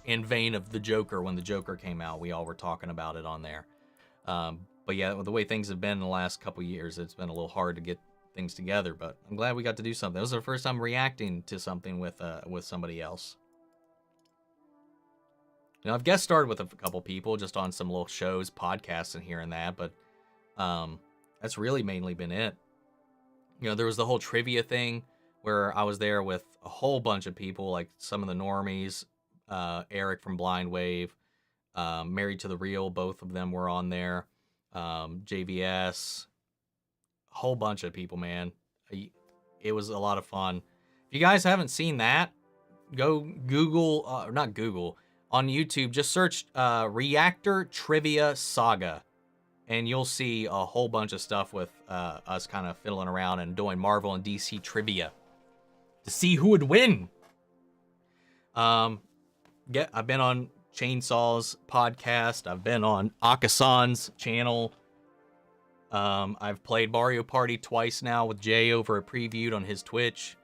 In vein of the Joker, when the Joker came out, we all were talking about it on there. But yeah, the way things have been in the last couple years, it's been a little hard to get things together. But I'm glad we got to do something. It was our first time reacting to something with somebody else. You know, I've guest starred with a couple people just on some little shows, podcasts, and here and that. But that's really mainly been it. You know, there was the whole trivia thing where I was there with a whole bunch of people, like some of the normies, Eric from Blind Wave, Married to the Real, both of them were on there, JVS, a whole bunch of people, man. It was a lot of fun. If you guys haven't seen that, go Google, not Google, on YouTube, just search Reactor Trivia Saga, and you'll see a whole bunch of stuff with us kind of fiddling around and doing Marvel and DC trivia to see who would win. Yeah, I've been on Chainsaw's podcast. I've been on Akasan's channel. I've played Mario Party twice now with Jay over at Previewed on his Twitch.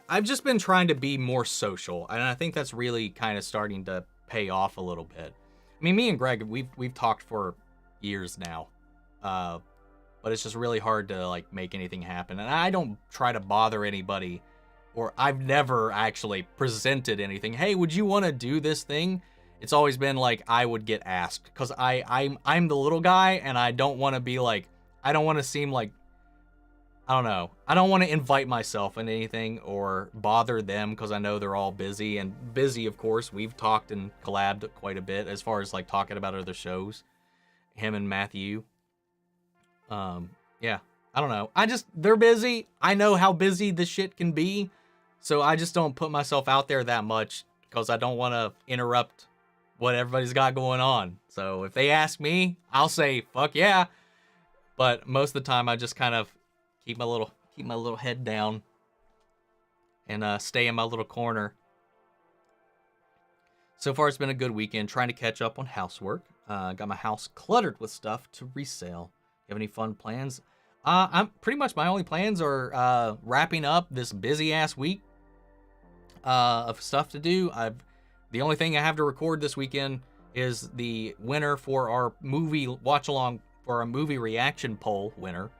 I've just been trying to be more social, and I think that's really kind of starting to pay off a little bit. I mean, me and Greg, we've talked for years now, but it's just really hard to like make anything happen. And I don't try to bother anybody, or I've never actually presented anything. Hey, would you want to do this thing? It's always been like I would get asked, because I'm the little guy, and I don't want to be like, I don't want to seem like, I don't know. I don't want to invite myself in anything or bother them, because I know they're all busy. And busy, of course, we've talked and collabed quite a bit as far as like talking about other shows. Him and Matthew. Yeah, I don't know. They're busy. I know how busy this shit can be. So I just don't put myself out there that much, because I don't want to interrupt what everybody's got going on. So if they ask me, I'll say, fuck yeah. But most of the time, I just kind of keep my little head down and stay in my little corner. So far, it's been a good weekend, trying to catch up on housework. Got my house cluttered with stuff to resell. You have any fun plans? I'm pretty much, my only plans are wrapping up this busy ass week of stuff to do. The only thing I have to record this weekend is the winner for our movie watch along, for our movie reaction poll winner.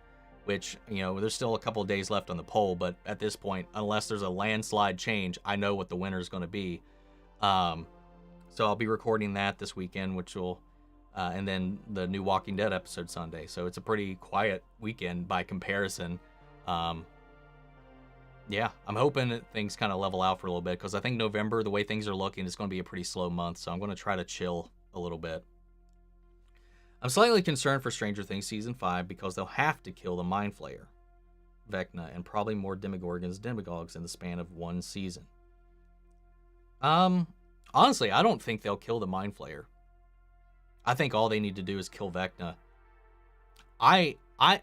Which, you know, there's still a couple of days left on the poll, but at this point, unless there's a landslide change, I know what the winner is going to be. So I'll be recording that this weekend, which will, and then the new Walking Dead episode Sunday. So it's a pretty quiet weekend by comparison. Yeah, I'm hoping that things kind of level out for a little bit, because I think November, the way things are looking, is going to be a pretty slow month. So I'm going to try to chill a little bit. I'm slightly concerned for Stranger Things Season 5 because they'll have to kill the Mind Flayer, Vecna, and probably more demagogues in the span of one season. Honestly, I don't think they'll kill the Mind Flayer. I think all they need to do is kill Vecna. I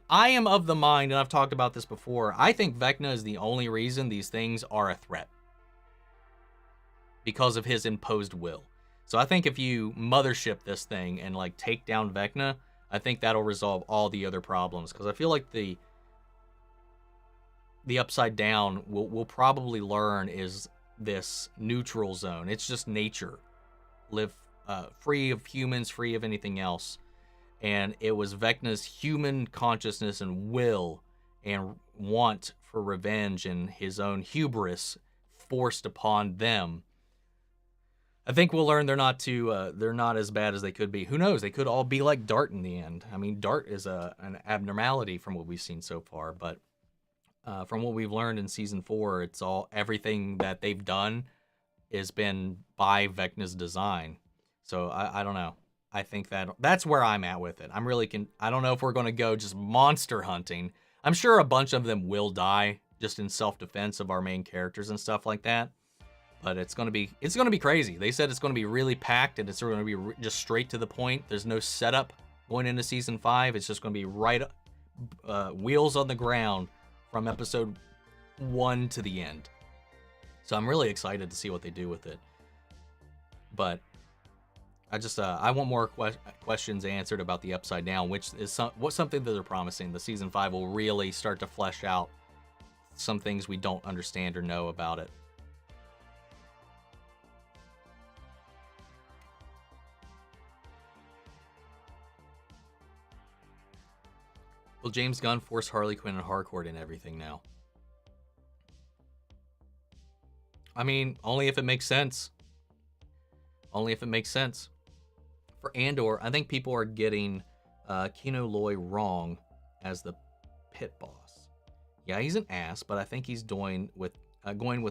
am of the mind, and I've talked about this before, I think Vecna is the only reason these things are a threat. Because of his imposed will. So I think if you mothership this thing and like take down Vecna, I think that'll resolve all the other problems. Because I feel like the Upside Down we'll probably learn is this neutral zone. It's just nature. Live free of humans, free of anything else. And it was Vecna's human consciousness and will and want for revenge and his own hubris forced upon them. I think we'll learn they're not as bad as they could be. Who knows? They could all be like Dart in the end. I mean, Dart is an abnormality from what we've seen so far, but from what we've learned in season 4, it's everything that they've done has been by Vecna's design. So I don't know. I think that's where I'm at with it. I don't know if we're going to go just monster hunting. I'm sure a bunch of them will die just in self-defense of our main characters and stuff like that. But it's gonna be crazy. They said it's gonna be really packed, and it's gonna be just straight to the point. There's no setup going into season 5. It's just gonna be right wheels on the ground from episode 1 to the end. So I'm really excited to see what they do with it. But I want more questions answered about the Upside Down, which is something that they're promising. The season 5 will really start to flesh out some things we don't understand or know about it. Will James Gunn force Harley Quinn and Harcourt in everything now? I mean, only if it makes sense. Only if it makes sense. For Andor, I think people are getting Keanu Loy wrong as the pit boss. Yeah, he's an ass, but I think he's going with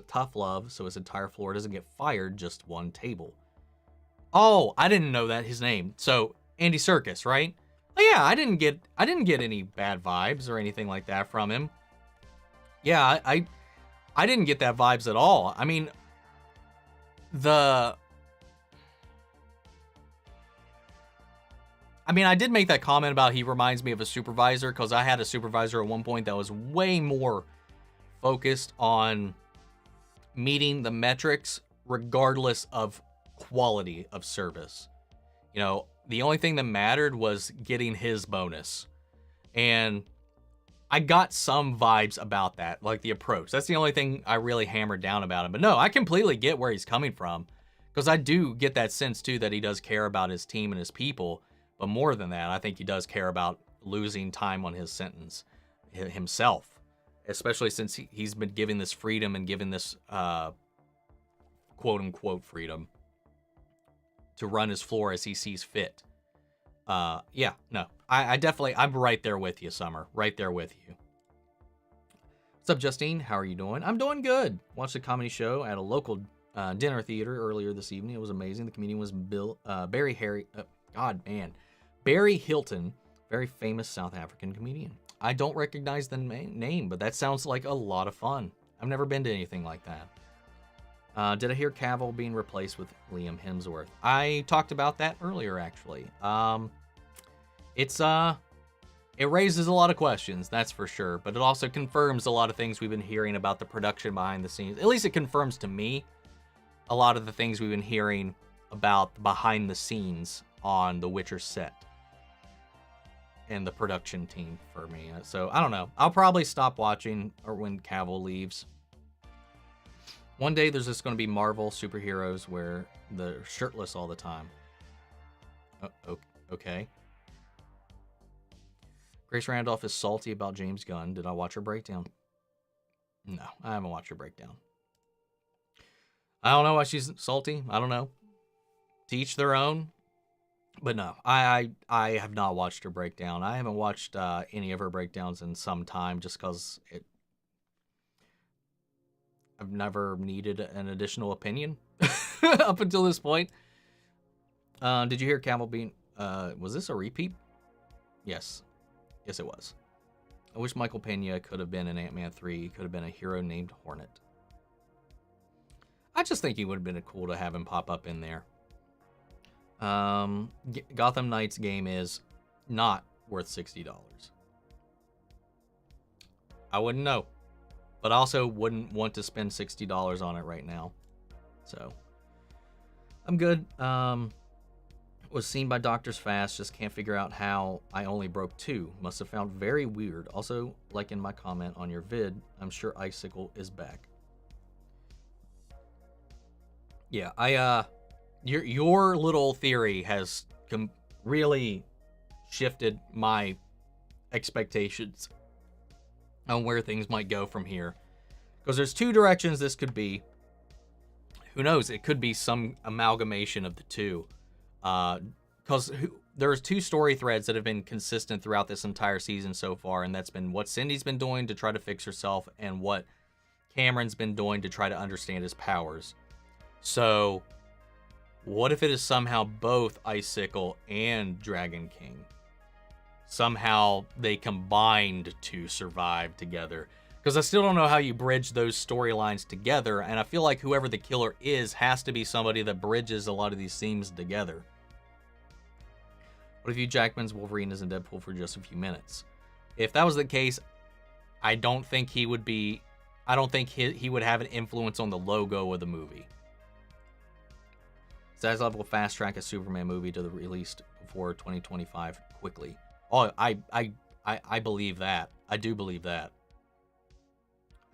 tough love so his entire floor doesn't get fired just one table. Oh, I didn't know that his name. So Andy Serkis, right? Oh yeah, I didn't get any bad vibes or anything like that from him. Yeah, I didn't get that vibes at all. I mean, I did make that comment about he reminds me of a supervisor, because I had a supervisor at one point that was way more focused on meeting the metrics regardless of quality of service. You know, the only thing that mattered was getting his bonus. And I got some vibes about that, like the approach. That's the only thing I really hammered down about him. But no, I completely get where he's coming from, because I do get that sense too that he does care about his team and his people. But more than that, I think he does care about losing time on his sentence himself, especially since he's been given this freedom and given this quote-unquote freedom to run his floor as he sees fit. Yeah, no, I definitely, I'm right there with you, Summer. Right there with you. What's up, Justine? How are you doing? I'm doing good. Watched a comedy show at a local dinner theater earlier this evening. It was amazing. The comedian was Barry Hilton, very famous South African comedian. I don't recognize the name, but that sounds like a lot of fun. I've never been to anything like that. Did I hear Cavill being replaced with Liam Hemsworth? I talked about that earlier, actually. It raises a lot of questions, that's for sure, but it also confirms a lot of things we've been hearing about the production behind the scenes. At least it confirms to me a lot of the things we've been hearing about behind the scenes on the Witcher set and the production team for me. So I don't know. I'll probably stop watching or when Cavill leaves. One day there's just going to be Marvel superheroes where they're shirtless all the time. Okay. Grace Randolph is salty about James Gunn. Did I watch her breakdown? No, I haven't watched her breakdown. I don't know why she's salty. I don't know. To each their own. But no, I have not watched her breakdown. I haven't watched any of her breakdowns in some time just because I've never needed an additional opinion up until this point. Did you hear Cavill being... was this a repeat? Yes. Yes, it was. I wish Michael Pena could have been in Ant-Man 3. He could have been a hero named Hornet. I just think he would have been cool to have him pop up in there. Gotham Knights game is not worth $60. I wouldn't know, but also wouldn't want to spend $60 on it right now. So I'm good. Was seen by doctors fast, just can't figure out how I only broke 2. Must have found very weird. Also, like in my comment on your vid, I'm sure Icicle is back. Yeah, your little theory has really shifted my expectations on where things might go from here. Because there's 2 directions this could be. Who knows? It could be some amalgamation of the 2. Because there's 2 story threads that have been consistent throughout this entire season so far, and that's been what Cindy's been doing to try to fix herself and what Cameron's been doing to try to understand his powers. So what if it is somehow both Icicle and Dragon King? Somehow they combined to survive together. Because I still don't know how you bridge those storylines together, and I feel like whoever the killer is has to be somebody that bridges a lot of these themes together. What if you Jackman's Wolverine is in Deadpool for just a few minutes? If that was the case, I don't think he would be... I don't think he would have an influence on the logo of the movie. Zaslav will fast track a Superman movie to the release before 2025 quickly. Oh, I believe that. I do believe that.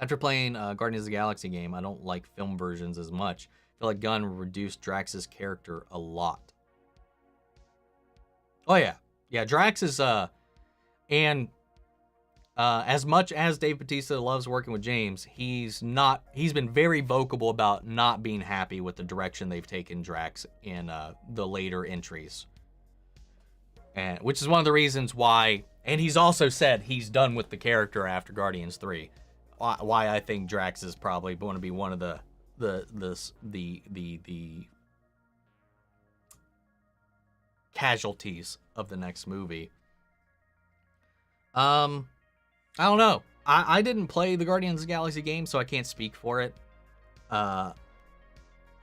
After playing Guardians of the Galaxy game, I don't like film versions as much. I feel like Gunn reduced Drax's character a lot. Oh yeah. Yeah, Drax is and as much as Dave Bautista loves working with James, he's been very vocal about not being happy with the direction they've taken Drax in the later entries. And which is one of the reasons why, and he's also said he's done with the character after Guardians 3. Why I think Drax is probably going to be one of the casualties of the next movie. I don't know. I didn't play the Guardians of the Galaxy game, so I can't speak for it.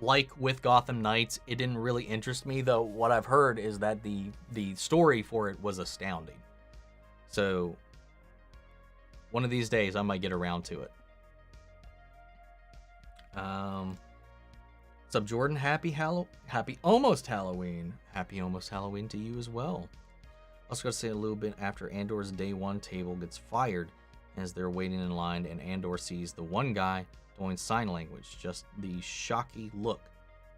Like with Gotham Knights, it didn't really interest me, though what I've heard is that the story for it was astounding. So one of these days I might get around to it. What's up, Jordan? Happy almost Halloween. Happy almost Halloween to you as well. Also got to say a little bit after Andor's day one table gets fired as they're waiting in line and Andor sees the one guy doing sign language. Just the shocky look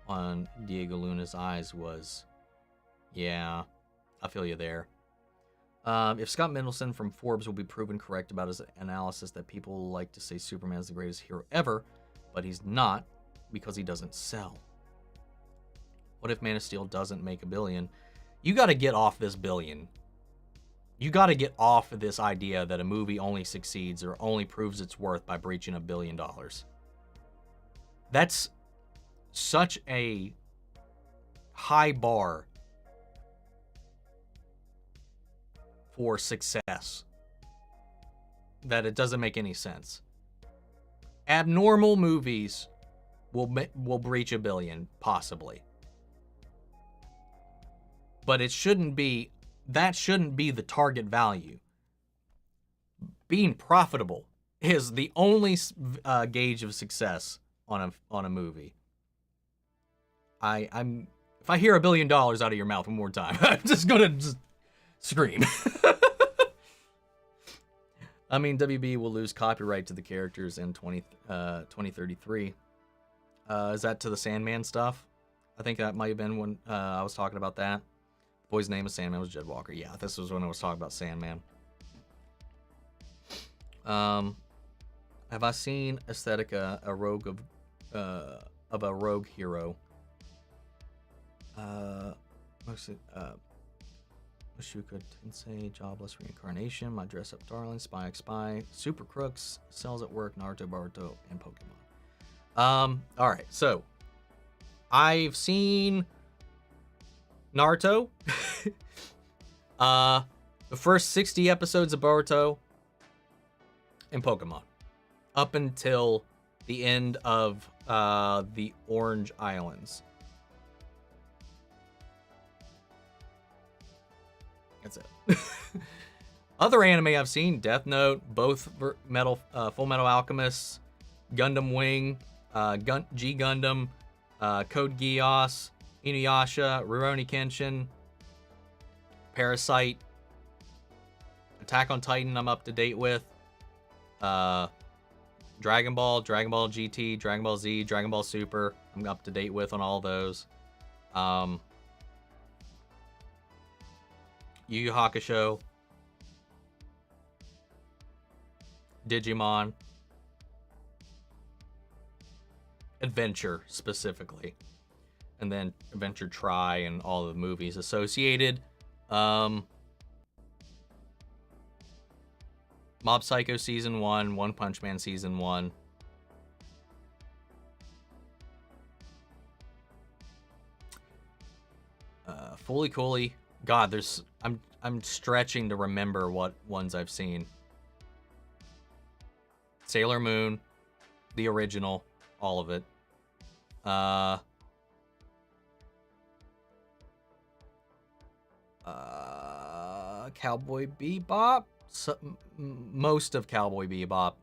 on Diego Luna's eyes was, yeah, I feel you there. If Scott Mendelson from Forbes will be proven correct about his analysis that people like to say Superman is the greatest hero ever, but he's not because he doesn't sell. What if Man of Steel doesn't make $1 billion? You got to get off this billion. You got to get off of this idea that a movie only succeeds or only proves its worth by breaching $1 billion. That's such a high bar for success that it doesn't make any sense. Abnormal movies will breach $1 billion, possibly. But it shouldn't be, that shouldn't be the target value. Being profitable is the only gauge of success on a movie. If I hear $1 billion out of your mouth one more time, I'm just gonna scream. I mean, WB will lose copyright to the characters in 2033. Is that to the Sandman stuff? I think that might have been when I was talking about that. The boy's name is Sandman was Jed Walker. Yeah, this was when I was talking about Sandman. Have I seen Aesthetica, a rogue of a rogue hero? Mashuka Tensei, Jobless Reincarnation, My Dress Up Darling, Spy X Spy, Super Crooks, Cells at Work, Naruto, Boruto, and Pokemon. Alright, so I've seen Naruto, the first 60 episodes of Boruto, and Pokemon, up until the end of the Orange Islands. That's it. Other anime I've seen: Death Note, both Full Metal Alchemist, Gundam Wing, G Gundam, Code Geass, Inuyasha, Rurouni Kenshin, Parasite, Attack on Titan I'm up to date with, Dragon Ball, Dragon Ball GT, Dragon Ball Z, Dragon Ball Super I'm up to date with on all those. Yu Yu Hakusho, Digimon, Adventure specifically, and then Adventure Tri and all the movies associated. Mob Psycho Season 1, One Punch Man Season 1. Fully Cooley. God, I'm stretching to remember what ones I've seen. Sailor Moon, the original, all of it. Cowboy Bebop, most of Cowboy Bebop,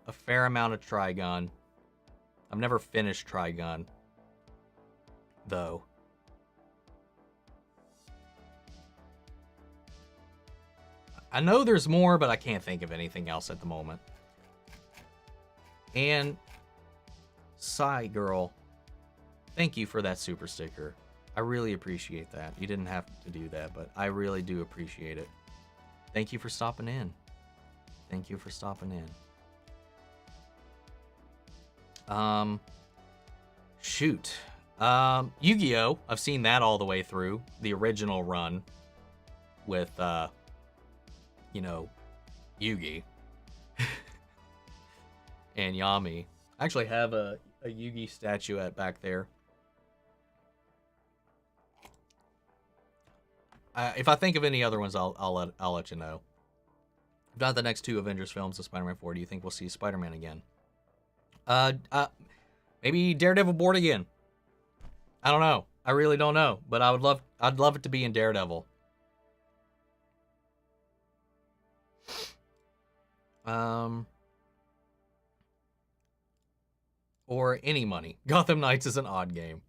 a fair amount of Trigun. I've never finished Trigun. though. I know there's more, but I can't think of anything else at the moment. And Psy Girl, thank you for that super sticker. I really appreciate that. You didn't have to do that, but I really do appreciate it. Thank you for stopping in. Thank you for stopping in. Shoot. Yu-Gi-Oh! I've seen that all the way through. The original run with, you know, Yugi and Yami. I actually have a Yugi statuette back there. If I think of any other ones, I'll let you know. If not the next two Avengers films of Spider-Man 4, do you think we'll see Spider-Man again? Maybe Daredevil board again. I don't know. I really don't know, but I'd love it to be in Daredevil. Or any money. Gotham Knights is an odd game.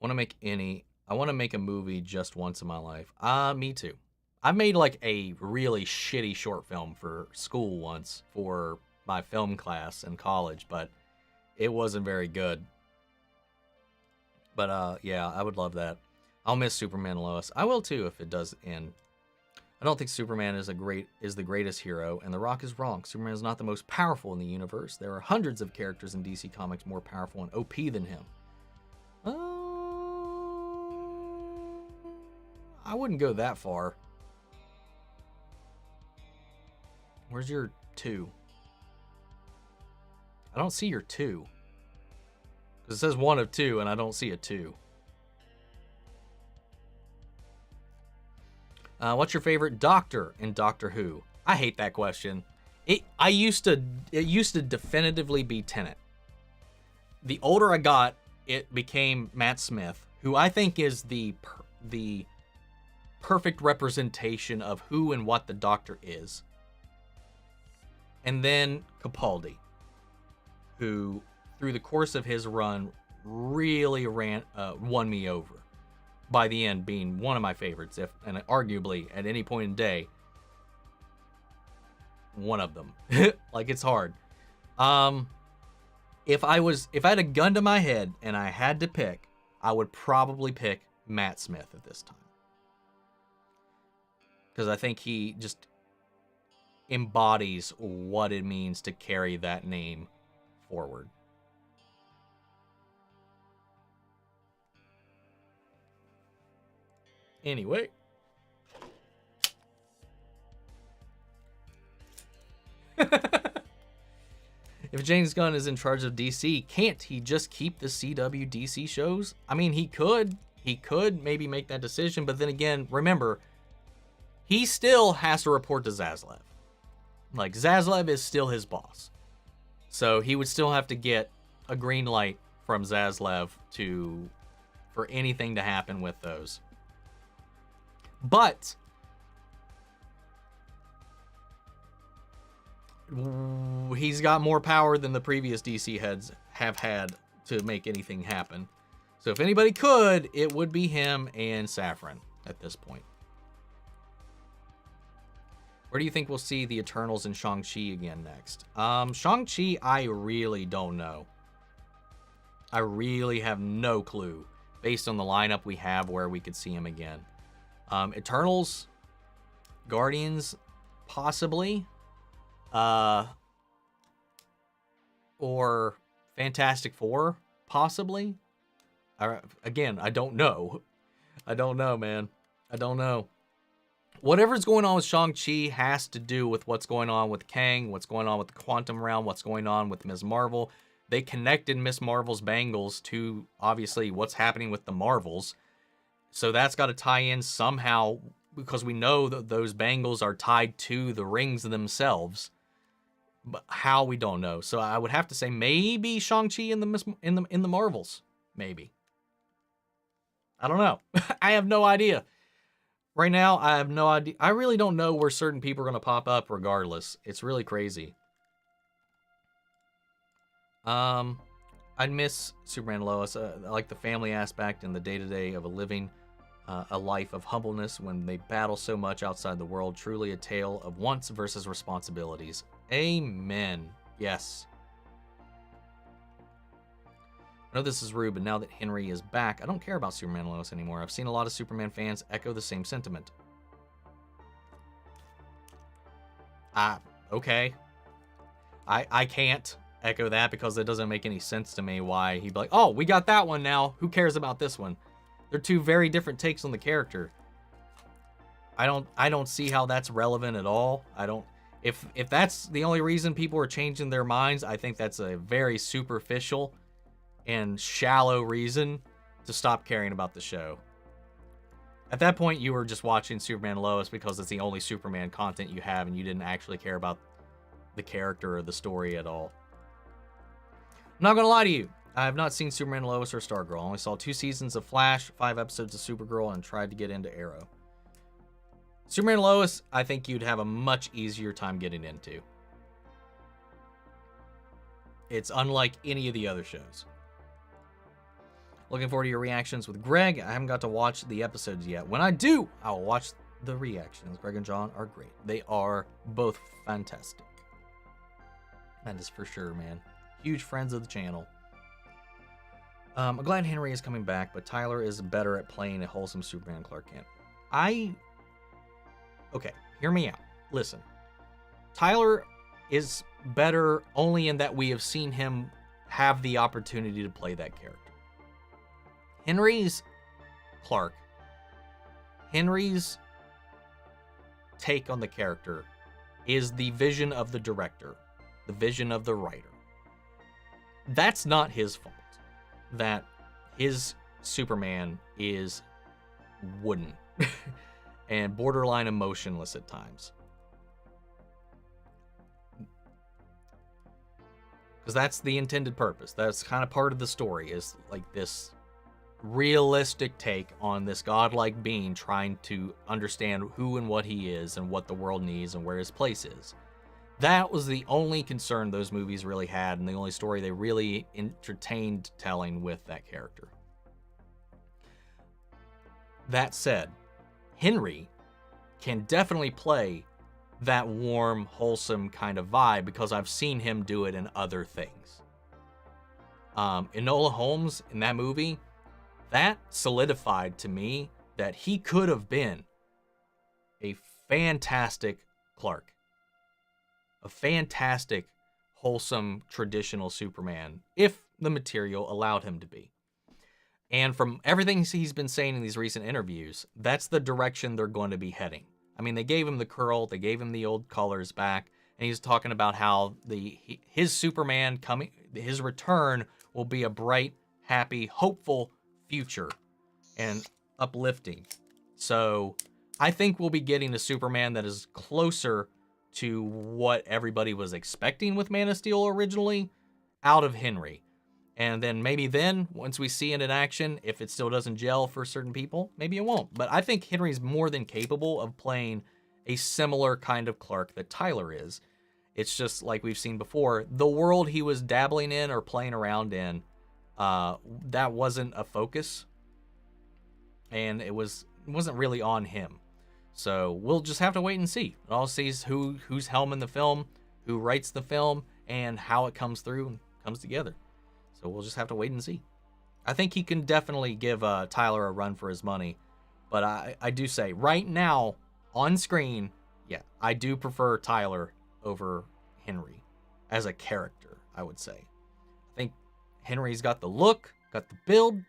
I want to make a movie just once in my life. Me too. I made like a really shitty short film for school once for my film class in college, but it wasn't very good. But yeah, I would love that. I'll miss Superman and Lois. I will too if it does end. I don't think Superman is the greatest hero, and The Rock is wrong. Superman is not the most powerful in the universe. There are hundreds of characters in DC Comics more powerful and OP than him. I wouldn't go that far. Where's your 2? I don't see your 2. Because it says 1 of 2, and I don't see a 2. What's your favorite Doctor in Doctor Who? I hate that question. It used to definitively be Tennant. The older I got, it became Matt Smith, who I think is the perfect representation of who and what the Doctor is. And then Capaldi, who through the course of his run really won me over. By the end being one of my favorites, and arguably at any point in day, one of them. Like, it's hard. If I had a gun to my head and I had to pick, I would probably pick Matt Smith at this time. Because I think he just embodies what it means to carry that name forward. Anyway. If James Gunn is in charge of DC, can't he just keep the CW DC shows? I mean, he could maybe make that decision, but then again, remember, he still has to report to Zaslav. Like, Zaslav is still his boss. So he would still have to get a green light from Zaslav for anything to happen with those. But he's got more power than the previous DC heads have had to make anything happen. So if anybody could, it would be him and Safran at this point. Where do you think we'll see the Eternals and Shang-Chi again next? Shang-Chi, I really don't know. I really have no clue based on the lineup we have where we could see him again. Eternals, Guardians, possibly, or Fantastic Four, possibly. Again, I don't know. I don't know, man. I don't know. Whatever's going on with Shang-Chi has to do with what's going on with Kang, what's going on with the Quantum Realm, what's going on with Ms. Marvel. They connected Ms. Marvel's bangles to, obviously, what's happening with the Marvels. So that's got to tie in somehow, because we know that those bangles are tied to the rings themselves. But how, we don't know. So I would have to say maybe Shang-Chi in the Marvels. Maybe. I don't know. I have no idea. Right now, I have no idea. I really don't know where certain people are going to pop up regardless. It's really crazy. I I'd miss Superman and Lois. I like the family aspect and the day-to-day of living a life of humbleness when they battle so much outside the world. Truly a tale of wants versus responsibilities. Amen. Yes. I know this is rude, but now that Henry is back, I don't care about Superman and Lois anymore. I've seen a lot of Superman fans echo the same sentiment. Okay. I can't echo that because it doesn't make any sense to me why he'd be like, oh, we got that one now. Who cares about this one? They're two very different takes on the character. I don't see how that's relevant at all. If that's the only reason people are changing their minds, I think that's a very superficial and shallow reason to stop caring about the show. At that point, you were just watching Superman and Lois because it's the only Superman content you have and you didn't actually care about the character or the story at all. I'm not gonna lie to you. I have not seen Superman and Lois or Stargirl. I only saw 2 seasons of Flash, 5 episodes of Supergirl, and tried to get into Arrow. Superman and Lois, I think you'd have a much easier time getting into. It's unlike any of the other shows. Looking forward to your reactions with Greg. I haven't got to watch the episodes yet. When I do, I will watch the reactions. Greg and John are great. They are both fantastic. That is for sure, man. Huge friends of the channel. I'm glad Henry is coming back, but Tyler is better at playing a wholesome Superman Clark Kent. Okay, hear me out. Listen. Tyler is better only in that we have seen him have the opportunity to play that character. Henry's Clark, Henry's take on the character is the vision of the director, the vision of the writer. That's not his fault that his Superman is wooden and borderline emotionless at times. Because that's the intended purpose. That's kind of part of the story, is like this realistic take on this godlike being trying to understand who and what he is and what the world needs and where his place is. That was the only concern those movies really had and the only story they really entertained telling with that character. That said, Henry can definitely play that warm, wholesome kind of vibe because I've seen him do it in other things. Enola Holmes in that movie, that solidified to me that he could have been a fantastic Clark. A fantastic, wholesome, traditional Superman, if the material allowed him to be. And from everything he's been saying in these recent interviews, that's the direction they're going to be heading. I mean, they gave him the curl, they gave him the old colors back, and he's talking about how his Superman coming, his return will be a bright, happy, hopeful future and uplifting. So I think we'll be getting a Superman that is closer to what everybody was expecting with Man of Steel originally out of Henry. And then maybe once we see it in action, if it still doesn't gel for certain people, maybe it won't. But I think Henry's more than capable of playing a similar kind of Clark that Tyler is. It's just like we've seen before, the world he was dabbling in or playing around in, that wasn't a focus. And it wasn't really on him. So we'll just have to wait and see. It all sees who's helming the film, who writes the film, and how it comes through and comes together. So we'll just have to wait and see. I think he can definitely give Tyler a run for his money. But I do say, right now, on screen, yeah, I do prefer Tyler over Henry as a character, I would say. I think Henry's got the look, got the build,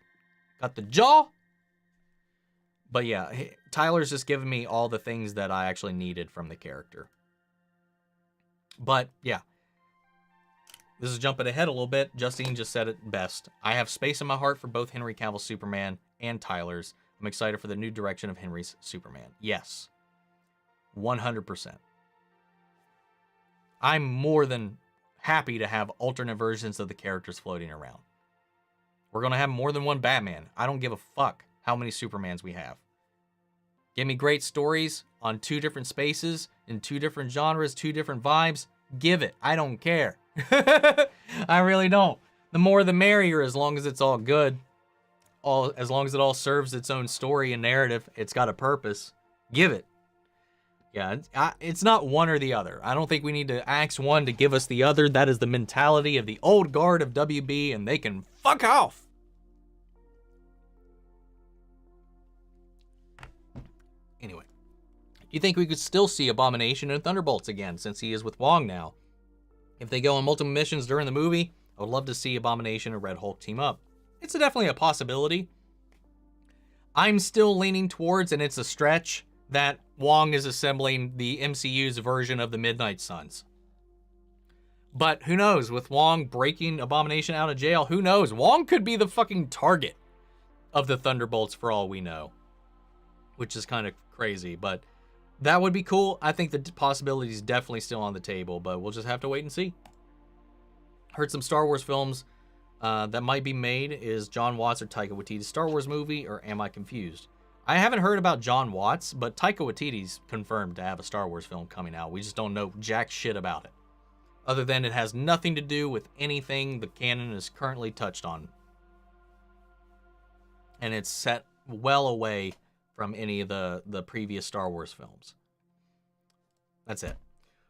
got the jaw. But yeah, Tyler's just given me all the things that I actually needed from the character. But yeah, this is jumping ahead a little bit. Justine just said it best. I have space in my heart for both Henry Cavill's Superman and Tyler's. I'm excited for the new direction of Henry's Superman. Yes, 100%. I'm more than happy to have alternate versions of the characters floating around. We're going to have more than one Batman. I don't give a fuck how many Supermans we have. Give me great stories on 2 different spaces, in 2 different genres, 2 different vibes. Give it. I don't care. I really don't. The more the merrier, as long as it's all good. As long as it all serves its own story and narrative, it's got a purpose. Give it. Yeah, it's not one or the other. I don't think we need to ask one to give us the other. That is the mentality of the old guard of WB, and they can fuck off. Anyway, you think we could still see Abomination and Thunderbolts again, since he is with Wong now? If they go on multiple missions during the movie, I would love to see Abomination and Red Hulk team up. It's definitely a possibility. I'm still leaning towards, and it's a stretch, that Wong is assembling the MCU's version of the Midnight Suns. But who knows? With Wong breaking Abomination out of jail, who knows? Wong could be the fucking target of the Thunderbolts for all we know. Which is kind of crazy, but that would be cool. I think the possibility is definitely still on the table, but we'll just have to wait and see. Heard some Star Wars films that might be made. Is John Watts or Taika Waititi's Star Wars movie, or am I confused? I haven't heard about John Watts, but Taika Waititi's confirmed to have a Star Wars film coming out. We just don't know jack shit about it. Other than it has nothing to do with anything the canon is currently touched on. And it's set well away from any of the previous Star Wars films. That's it.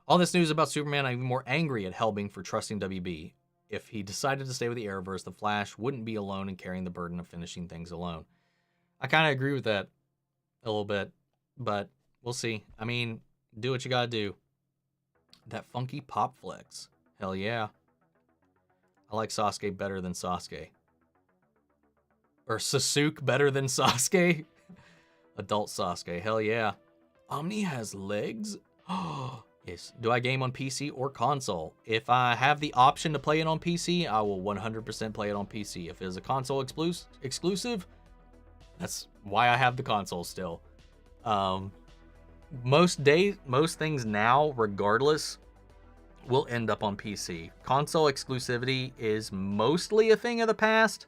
All this news about Superman, I'm even more angry at Helbing for trusting WB. If he decided to stay with the Arrowverse, the Flash wouldn't be alone in carrying the burden of finishing things alone. I kind of agree with that a little bit, but we'll see. I mean, do what you gotta do. That funky pop flex. Hell yeah. I like Sasuke better than Sasuke. Or Sasuke better than Sasuke. Adult Sasuke. Hell yeah. Omni has legs? Oh, yes. Do I game on PC or console? If I have the option to play it on PC, I will 100% play it on PC. If it is a console exclusive, that's why I have the console still. Most things now, regardless, will end up on PC. Console exclusivity is mostly a thing of the past,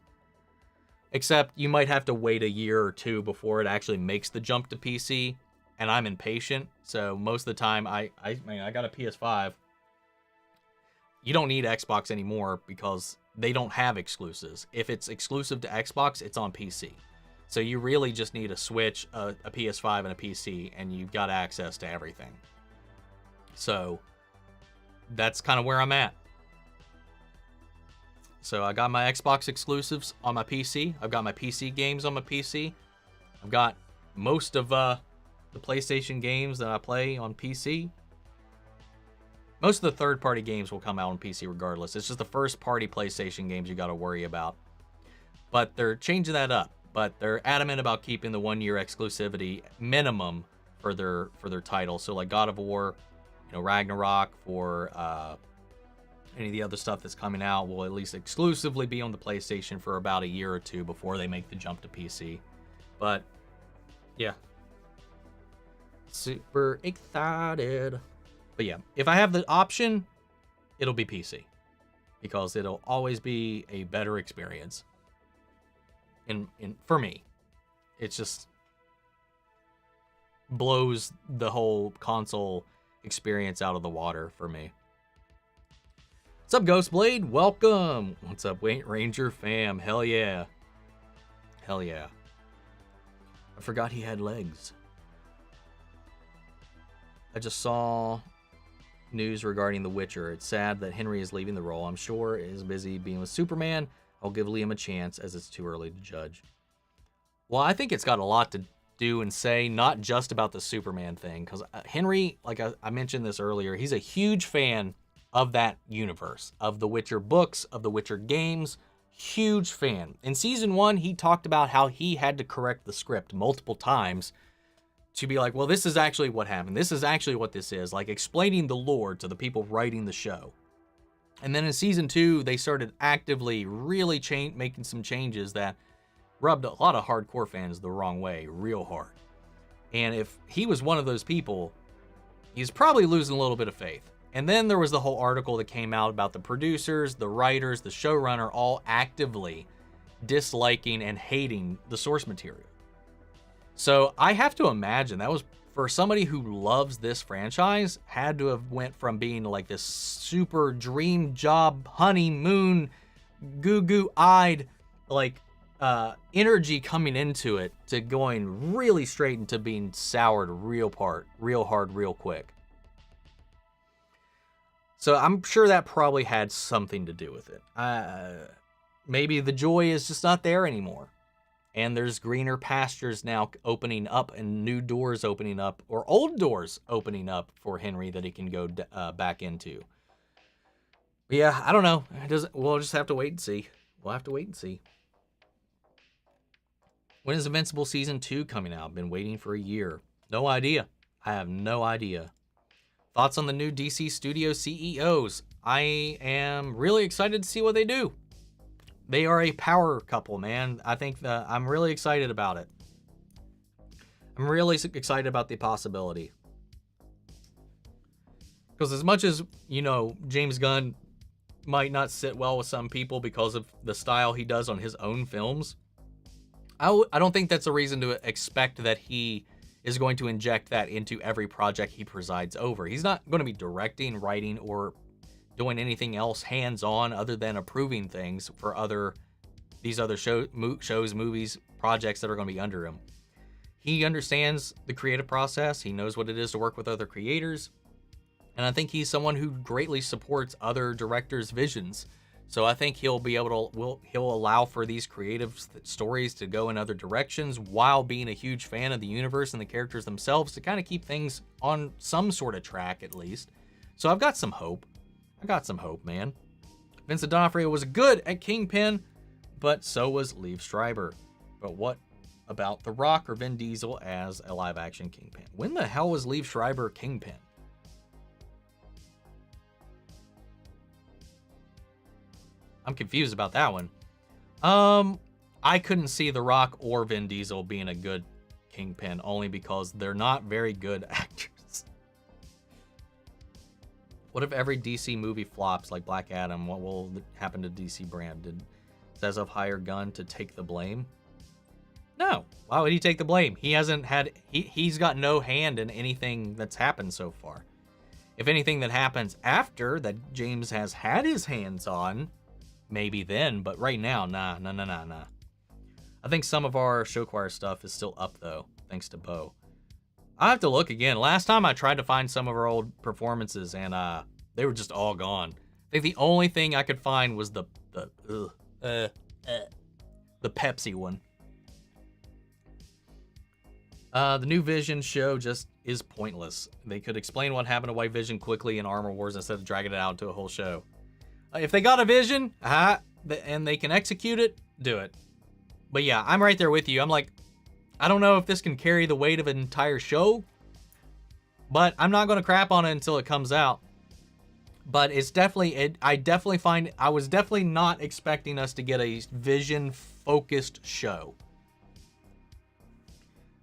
except you might have to wait a year or two before it actually makes the jump to PC, and I'm impatient, so most of the time, I got a PS5. You don't need Xbox anymore because they don't have exclusives. If it's exclusive to Xbox, it's on PC. So you really just need a Switch, a PS5, and a PC, and you've got access to everything. So that's kind of where I'm at. So I got my Xbox exclusives on my PC. I've got my PC games on my PC. I've got most of the PlayStation games that I play on PC. Most of the third-party games will come out on PC regardless. It's just the first-party PlayStation games you got to worry about. But they're changing that up. But they're adamant about keeping the 1-year exclusivity minimum for their titles. So like God of War, Ragnarok, or any of the other stuff that's coming out will at least exclusively be on the PlayStation for about a year or two before they make the jump to PC. But yeah, super excited. But yeah, if I have the option, it'll be PC because it'll always be a better experience. For me, it just blows the whole console experience out of the water for me. What's up, Ghostblade? Welcome. What's up, Ranger fam? Hell yeah. Hell yeah. I forgot he had legs. I just saw news regarding The Witcher. It's sad that Henry is leaving the role. I'm sure is busy being with Superman. I'll give Liam a chance as it's too early to judge. Well, I think it's got a lot to do and say, not just about the Superman thing, because Henry, like I mentioned this earlier, he's a huge fan of that universe, of the Witcher books, of the Witcher games. Huge fan. In season 1, he talked about how he had to correct the script multiple times to be like, well, this is actually what happened. This is actually what this is. Like explaining the lore to the people writing the show. And then in season 2, they started actively really making some changes that rubbed a lot of hardcore fans the wrong way, real hard. And if he was one of those people, he's probably losing a little bit of faith. And then there was the whole article that came out about the producers, the writers, the showrunner all actively disliking and hating the source material. So I have to imagine that was, for somebody who loves this franchise, had to have went from being like this super dream job honeymoon goo-eyed, like, energy coming into it to going really straight into being soured real hard, real quick. So I'm sure that probably had something to do with it. Maybe the joy is just not there anymore. And there's greener pastures now opening up and new doors opening up, or old doors opening up for Henry that he can go back into. But yeah, I don't know. We'll just have to wait and see. We'll have to wait and see. When is Invincible Season 2 coming out? Been waiting for a year. No idea. I have no idea. Thoughts on the new DC Studio CEOs? I am really excited to see what they do. They are a power couple, man. I think I'm really excited about it. I'm really excited about the possibility. Because as much as, James Gunn might not sit well with some people because of the style he does on his own films, I don't think that's a reason to expect that he is going to inject that into every project he presides over. He's not going to be directing, writing, or doing anything else hands-on other than approving things for these other shows, movies, projects that are going to be under him. He understands the creative process. He knows what it is to work with other creators. And I think he's someone who greatly supports other directors' visions. So I think he'll allow for these creative stories to go in other directions while being a huge fan of the universe and the characters themselves to kind of keep things on some sort of track at least. So I've got some hope. Man. Vincent D'Onofrio was good at Kingpin, but so was Liev Schreiber. But what about The Rock or Vin Diesel as a live-action Kingpin? When the hell was Liev Schreiber Kingpin? I'm confused about that one. I couldn't see The Rock or Vin Diesel being a good Kingpin, only because they're not very good actors. What if every DC movie flops like Black Adam? What will happen to DC brand? Did Sezov hire Gunn to take the blame? No. Why would he take the blame? He's got no hand in anything that's happened so far. If anything that happens after that James has had his hands on, maybe then, but right now, nah. I think some of our show choir stuff is still up though, thanks to Bo. I have to look again. Last time I tried to find some of our old performances and they were just all gone. I think the only thing I could find was the Pepsi one. The new Vision show just is pointless. They could explain what happened to White Vision quickly in Armor Wars instead of dragging it out to a whole show. If they got a vision, and they can execute it, do it. But yeah, I'm right there with you. I'm like, I don't know if this can carry the weight of an entire show, but I'm not going to crap on it until it comes out. But it's definitely, I was definitely not expecting us to get a Vision-focused show.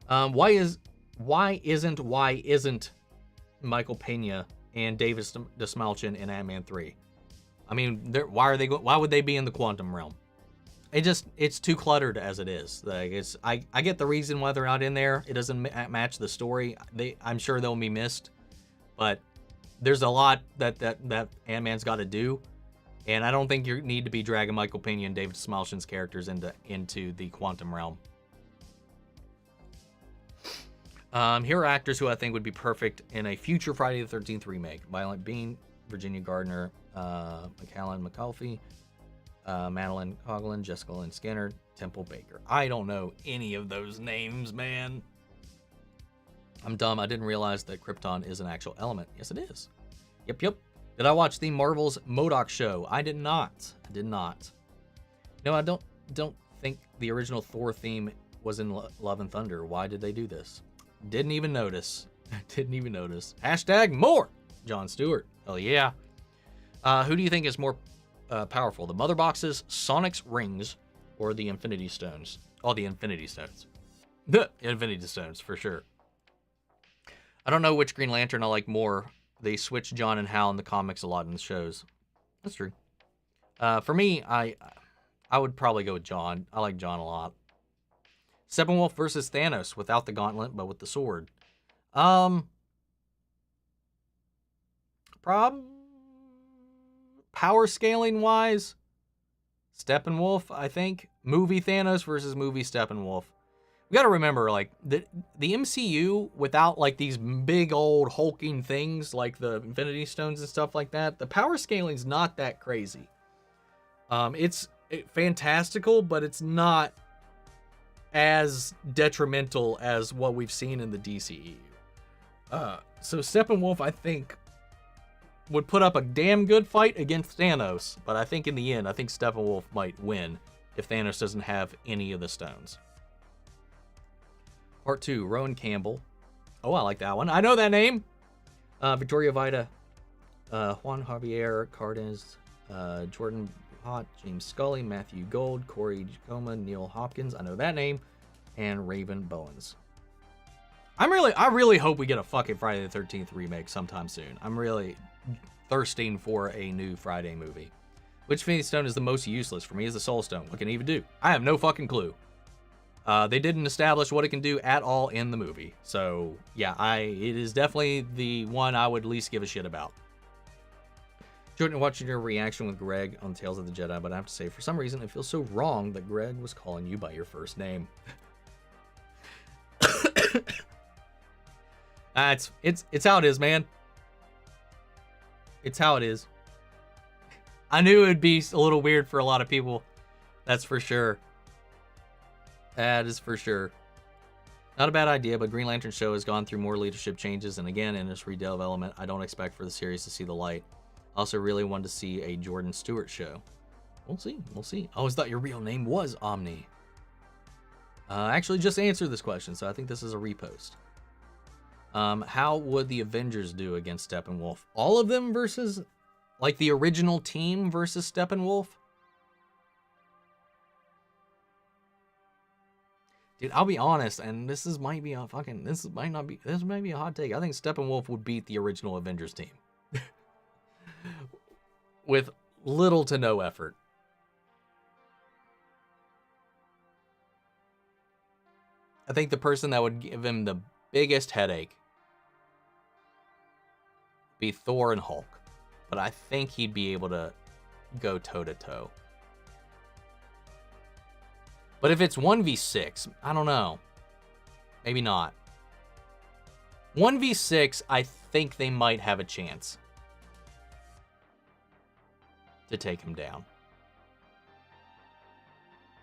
Why isn't Michael Pena and David Dastmalchian in Ant-Man 3? I mean, why would they be in the quantum realm? It's too cluttered as it is. Like I get the reason why they're not in there. It doesn't match the story. I'm sure they'll be missed, but there's a lot that Ant-Man's got to do, and I don't think you need to be dragging Michael Pena and David Dastmalchian's characters into the quantum realm. Here are actors who I think would be perfect in a future Friday the 13th remake: Violent Bean, Virginia Gardner, McCallum McAuliffe, Madeline Coughlin, Jessica Lynn Skinner, Temple Baker. I don't know any of those names, man. I'm dumb. I didn't realize that Krypton is an actual element. Yes, it is. Yep. Did I watch the Marvel's MODOK show? I did not. No, I don't think the original Thor theme was in Love and Thunder. Why did they do this? Didn't even notice. Hashtag more Jon Stewart. Hell yeah. Who do you think is more powerful? The Mother Boxes, Sonic's Rings, or the Infinity Stones? Oh, the Infinity Stones. The Infinity Stones, for sure. I don't know which Green Lantern I like more. They switch John and Hal in the comics a lot in the shows. That's true. For me, I would probably go with John. I like John a lot. Steppenwolf versus Thanos without the gauntlet, but with the sword. Power scaling wise, Steppenwolf, I think. Movie Thanos versus movie Steppenwolf. We got to remember, like, the MCU, without, like, these big old hulking things like the Infinity Stones and stuff like that, the power scaling's not that crazy. It's fantastical, but it's not as detrimental as what we've seen in the DCEU. So Steppenwolf, I think, would put up a damn good fight against Thanos, but I think in the end, I think Steppenwolf might win if Thanos doesn't have any of the stones. Part 2, Rowan Campbell. Oh, I like that one. I know that name. Victoria Vida, Juan Javier Cardenas, Jordan Hott, James Scully, Matthew Gold, Corey Jacoma, Neil Hopkins. I know that name. And Raven Bowens. I really hope we get a fucking Friday the 13th remake sometime soon. I'm really thirsting for a new Friday movie. Which Infinity Stone is the most useless? For me is the Soul Stone. What can it even do? I have no fucking clue. They didn't establish what it can do at all in the movie. So, yeah, it is definitely the one I would least give a shit about. Jordan, watching your reaction with Greg on Tales of the Jedi, but I have to say, for some reason, it feels so wrong that Greg was calling you by your first name. It's how it is, man. It's how it is. I knew it would be a little weird for a lot of people. That's for sure. That is for sure. Not a bad idea, but Green Lantern show has gone through more leadership changes, and again, in this redevelopment, I don't expect for the series to see the light. I also really wanted to see a Jordan Stewart show. We'll see. We'll see. I always thought your real name was Omni. I actually just answered this question, so I think this is a repost. How would the Avengers do against Steppenwolf? All of them versus, like, the original team versus Steppenwolf? Dude, I'll be honest, and this might be a hot take. I think Steppenwolf would beat the original Avengers team. With little to no effort. I think the person that would give him the biggest headache would be Thor and Hulk. But I think he'd be able to go toe-to-toe. But if it's 1v6, I don't know. Maybe not. 1v6, I think they might have a chance to take him down.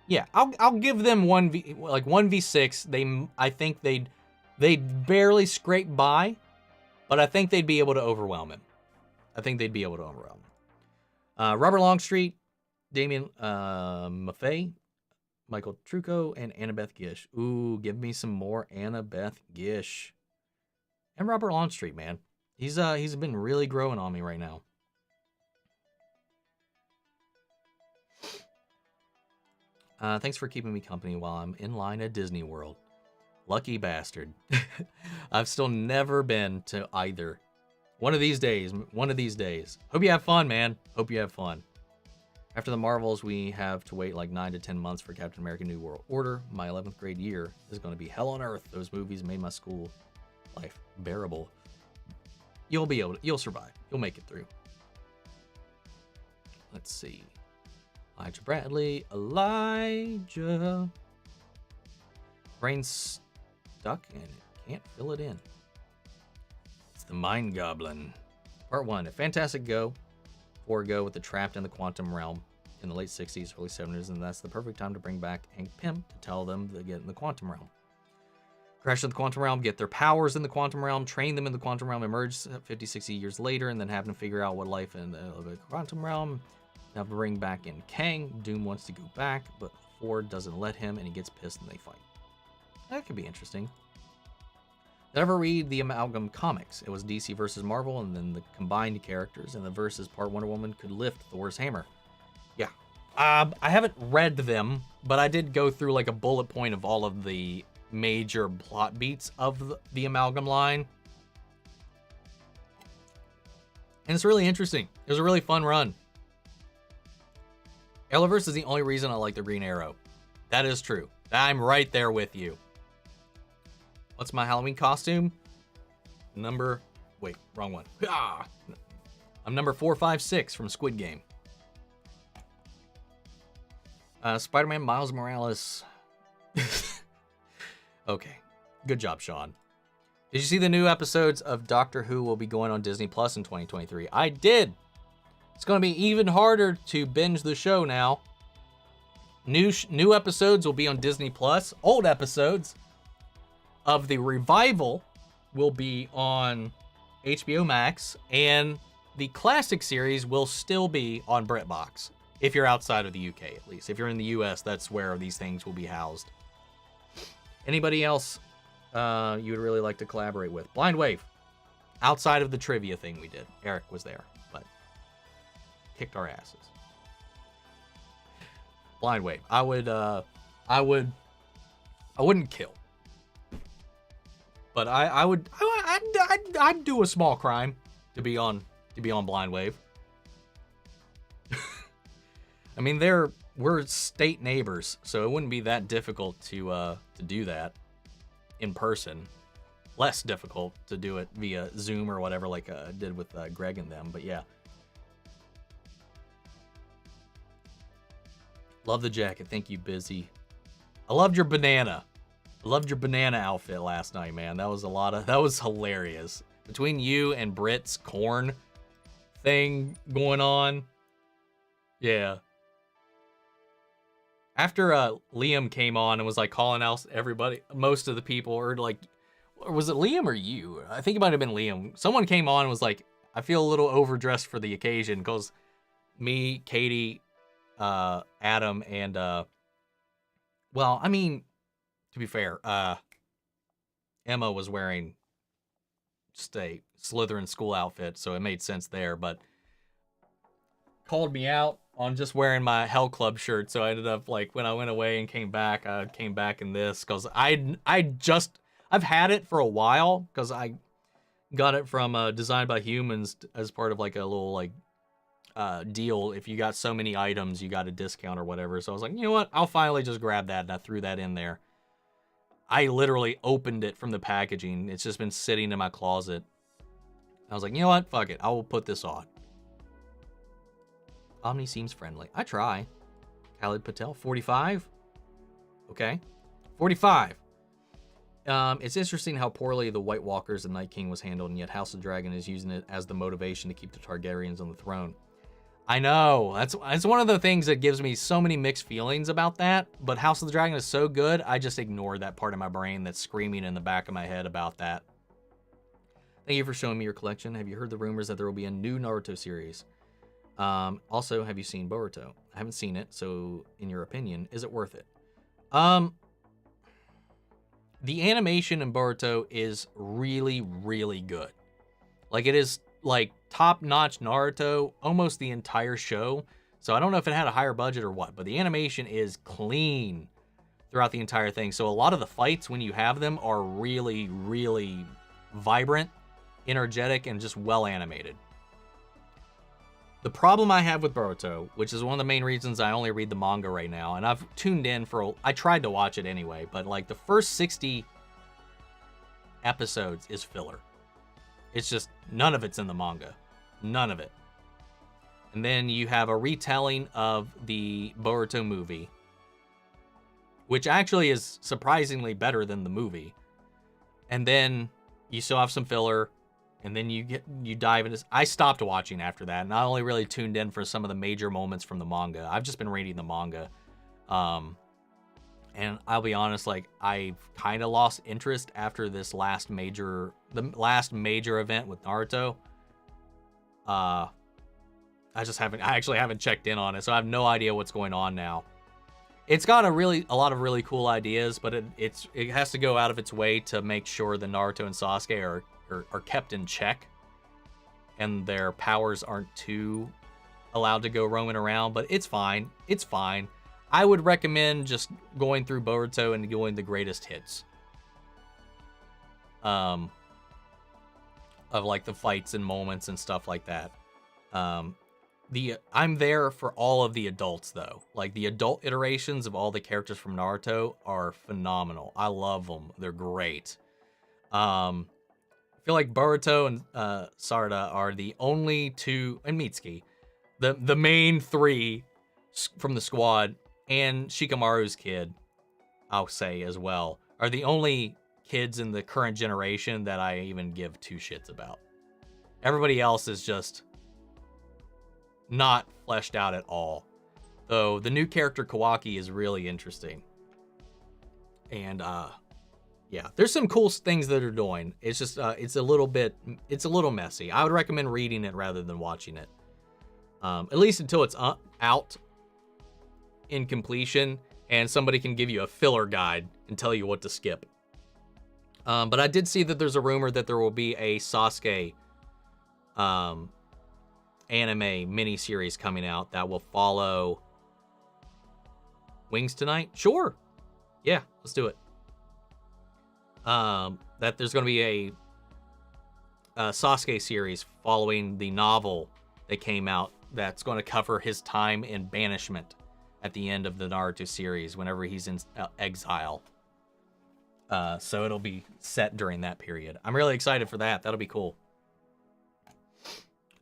Yeah, I'll give them 1v6. I think they'd barely scrape by, but I think they'd be able to overwhelm him. Robert Longstreet, Damian Maffei, Michael Trucco, and Annabeth Gish. Ooh, give me some more Annabeth Gish. And Robert Longstreet, man. He's been really growing on me right now. Thanks for keeping me company while I'm in line at Disney World. Lucky bastard. I've still never been to either. One of these days. Hope you have fun, man. Hope you have fun. After the Marvels, we have to wait like 9 to 10 months for Captain America New World Order. My 11th grade year is going to be hell on earth. Those movies made my school life bearable. You'll survive. You'll make it through. Let's see. Elijah Bradley. Elijah. Brain's stuck and it can't fill it in. It's the Mind Goblin. Part 1. A fantastic go. With the Trapped in the Quantum Realm in the late 60s, early 70s, and that's the perfect time to bring back Hank Pym to tell them to get in the Quantum Realm. Crash to the Quantum Realm, get their powers in the Quantum Realm, train them in the Quantum Realm, emerge 50, 60 years later, and then have them figure out what life in the Quantum Realm. Now bring back in Kang. Doom wants to go back, but Ford doesn't let him, and he gets pissed and they fight. That could be interesting. Did I ever read the Amalgam comics? It was DC versus Marvel, and then the combined characters, and the versus part Wonder Woman could lift Thor's hammer. Yeah. I haven't read them, but I did go through like a bullet point of all of the major plot beats of the Amalgam line. And it's really interesting. It was a really fun run. Arrowverse is the only reason I like the Green Arrow. That is true. I'm right there with you. What's my Halloween costume? Wait, wrong one. I'm number 456 from Squid Game. Spider-Man Miles Morales. Okay. Good job, Sean. Did you see the new episodes of Doctor Who will be going on Disney Plus in 2023? I did. It's going to be even harder to binge the show now. New episodes will be on Disney Plus. Old episodes of the revival will be on HBO Max, and the classic series will still be on BritBox. If you're outside of the UK, at least. If you're in the US, that's where these things will be housed. Anybody else you would really like to collaborate with? Blind Wave. Outside of the trivia thing we did. Eric was there, but kicked our asses. Blind Wave. I wouldn't kill. But I'd do a small crime to be on Blind Wave. I mean, we're state neighbors, so it wouldn't be that difficult to do that in person. Less difficult to do it via Zoom or whatever, like I did with Greg and them. But yeah, love the jacket. Thank you, Busy. I loved your banana. I loved your banana outfit last night, man. That was hilarious. Between you and Britt's corn thing going on, yeah. After Liam came on and was like calling out everybody, most of the people, or was it Liam or you? I think it might have been Liam. Someone came on and was like, I feel a little overdressed for the occasion because me, Katie, Adam, and well, I mean, to be fair, Emma was wearing just a Slytherin school outfit, so it made sense there, but called me out on just wearing my Hell Club shirt, so I ended up, like, when I went away and came back, I came back in this, because I've had it for a while, because I got it from Designed by Humans as part of, like, a little, like, deal. If you got so many items, you got a discount or whatever, so I was like, you know what, I'll finally just grab that, and I threw that in there. I literally opened it from the packaging. It's just been sitting in my closet. I was like, you know what, fuck it, I will put this on. Omni seems friendly. I try. Khalid Patel, 45. Okay. 45. It's interesting how poorly the White Walkers and Night King was handled, and yet House of Dragon is using it as the motivation to keep the Targaryens on the throne. I know. That's one of the things that gives me so many mixed feelings about that, but House of the Dragon is so good, I just ignore that part of my brain that's screaming in the back of my head about that. Thank you for showing me your collection. Have you heard the rumors that there will be a new Naruto series? Also, have you seen Boruto? I haven't seen it, so in your opinion, is it worth it? The animation in Boruto is really, really good. Like, it is, like, top-notch Naruto almost the entire show. So I don't know if it had a higher budget or what, but the animation is clean throughout the entire thing. So a lot of the fights, when you have them, are really, really vibrant, energetic, and just well animated. The problem I have with Boruto, which is one of the main reasons I only read the manga right now, and I've tuned in I tried to watch it anyway, but like the first 60 episodes is filler. It's just, none of it's in the manga. None of it. And then you have a retelling of the Boruto movie, which actually is surprisingly better than the movie. And then you still have some filler. And then you dive into. I stopped watching after that, and I only really tuned in for some of the major moments from the manga. I've just been reading the manga, and I'll be honest, like I've kind of lost interest after the last major event with Naruto. I actually haven't checked in on it, so I have no idea what's going on now. It's got a lot of really cool ideas, but it has to go out of its way to make sure that Naruto and Sasuke are kept in check and their powers aren't too allowed to go roaming around, but it's fine. It's fine. I would recommend just going through Boruto and going the greatest hits of like the fights and moments and stuff like that. I'm there for all of the adults though. Like the adult iterations of all the characters from Naruto are phenomenal. I love them. They're great. I feel like Boruto and Sarada are the only two, and Mitsuki, the main three from the squad and Shikamaru's kid, I'll say as well, are the only kids in the current generation that I even give two shits about. Everybody else is just not fleshed out at all. Though the new character Kawaki is really interesting. And yeah, there's some cool things that are doing. It's just it's a little messy. I would recommend reading it rather than watching it. At least until it's out in completion and somebody can give you a filler guide and tell you what to skip. But I did see that there's a rumor that there will be a Sasuke anime miniseries coming out that will follow Wings Tonight. Sure. Yeah, let's do it. That there's going to be a Sasuke series following the novel that came out that's going to cover his time in banishment at the end of the Naruto series whenever he's in exile. So it'll be set during that period. I'm really excited for that. That'll be cool.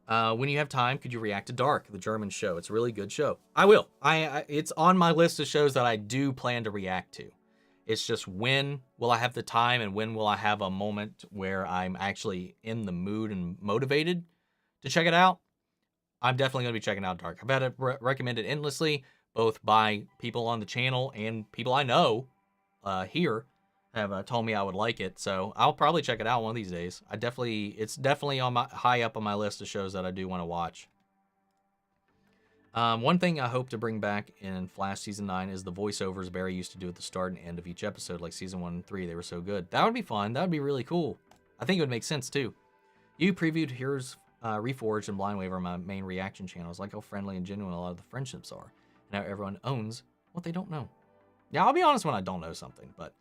When you have time, could you react to Dark, the German show? It's a really good show. I will. It's on my list of shows that I do plan to react to. It's just when will I have the time and when will I have a moment where I'm actually in the mood and motivated to check it out? I'm definitely going to be checking out Dark. I've had it recommended endlessly, both by people on the channel and people I know here have told me I would like it. So I'll probably check it out one of these days. It's definitely on my high up on my list of shows that I do want to watch. One thing I hope to bring back in Flash Season 9 is the voiceovers Barry used to do at the start and end of each episode, like Season 1 and 3. They were so good. That would be fun. That would be really cool. I think it would make sense, too. You previewed Heroes Reforged and Blind Wave on my main reaction channels, like how friendly and genuine a lot of the friendships are, and how everyone owns what they don't know. Yeah, I'll be honest when I don't know something, but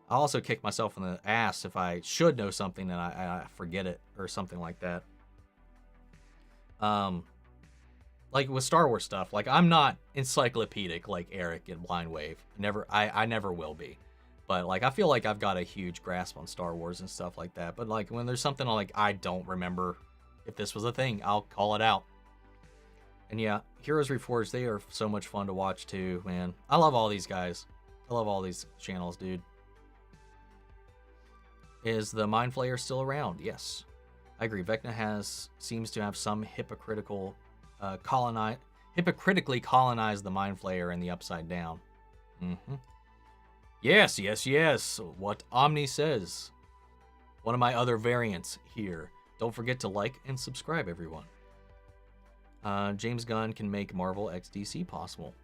I'll also kick myself in the ass if I should know something and I forget it or something like that. Like with Star Wars stuff, like I'm not encyclopedic like Eric in Blind Wave. I never will be. But like I feel like I've got a huge grasp on Star Wars and stuff like that. But like when there's something like I don't remember if this was a thing, I'll call it out. And yeah, Heroes Reforged, they are so much fun to watch too, man. I love all these guys. I love all these channels, dude. Is the Mind Flayer still around? Yes. I agree. Vecna seems to have some hypocritically colonized the Mind Flayer and the Upside Down. Yes. What Omni says. One of my other variants here. Don't forget to like and subscribe, everyone. James Gunn can make Marvel x DC possible.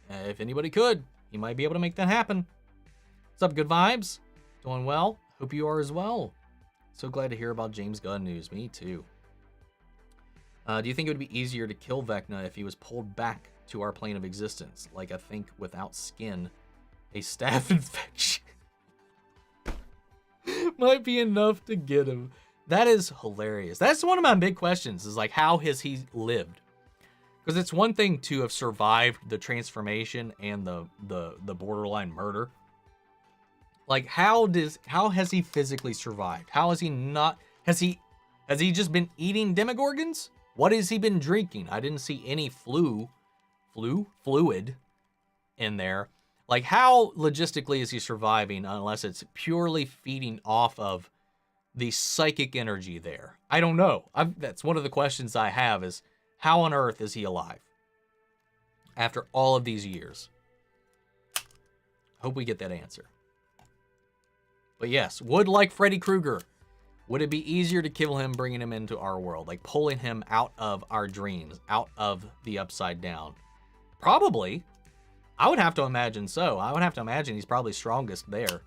If anybody could, he might be able to make that happen. What's up, good vibes? Doing well? Hope you are as well. So glad to hear about James Gunn news. Me too. Do you think it would be easier to kill Vecna if he was pulled back to our plane of existence? Like, I think without skin, a staph infection might be enough to get him. That is hilarious. That's one of my big questions, is like, how has he lived? Because it's one thing to have survived the transformation and the borderline murder. Like, how has he physically survived? How has he not? Has he just been eating demogorgons? What has he been drinking? I didn't see any fluid in there. Like, how logistically is he surviving unless it's purely feeding off of the psychic energy there? I don't know. That's one of the questions I have, is how on earth is he alive after all of these years? Hope we get that answer. But yes, like Freddy Krueger, would it be easier to kill him bringing him into our world? Like pulling him out of our dreams, out of the Upside Down? Probably. I would have to imagine so. I would have to imagine he's probably strongest there.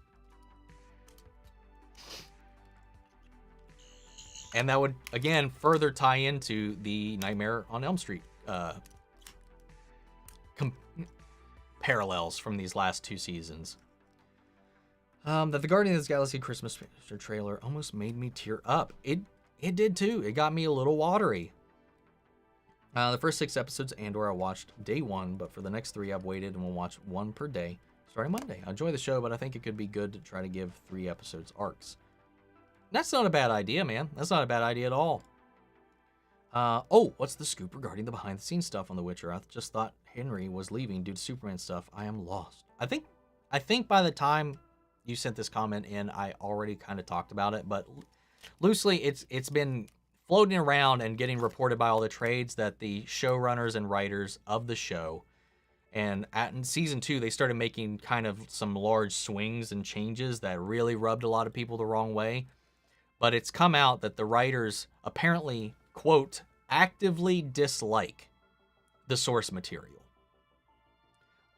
And that would, again, further tie into the Nightmare on Elm Street parallels from these last two seasons. That the Guardians of the Galaxy Christmas trailer almost made me tear up. It did too. It got me a little watery. The first 6 episodes Andor I watched day 1, but for the next 3 I've waited and will watch 1 per day starting Monday. I enjoy the show, but I think it could be good to try to give 3 episodes arcs. That's not a bad idea, man. That's not a bad idea at all. Oh, what's the scoop regarding the behind-the-scenes stuff on The Witcher? I just thought Henry was leaving due to Superman stuff. I am lost. I think by the time you sent this comment in, I already kind of talked about it, but loosely it's been floating around and getting reported by all the trades that the showrunners and writers of the show, and in season 2 they started making kind of some large swings and changes that really rubbed a lot of people the wrong way. But it's come out that the writers apparently, quote, actively dislike the source material.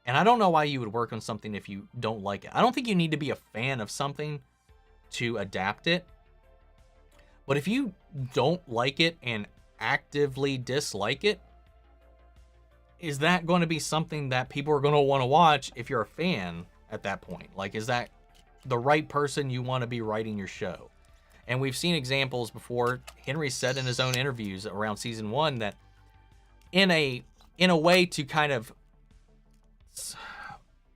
And I don't know why you would work on something if you don't like it. I don't think you need to be a fan of something to adapt it. But if you don't like it and actively dislike it, is that going to be something that people are going to want to watch if you're a fan at that point? Like, is that the right person you want to be writing your show? And we've seen examples before. Henry said in his own interviews around season 1 that in a way to kind of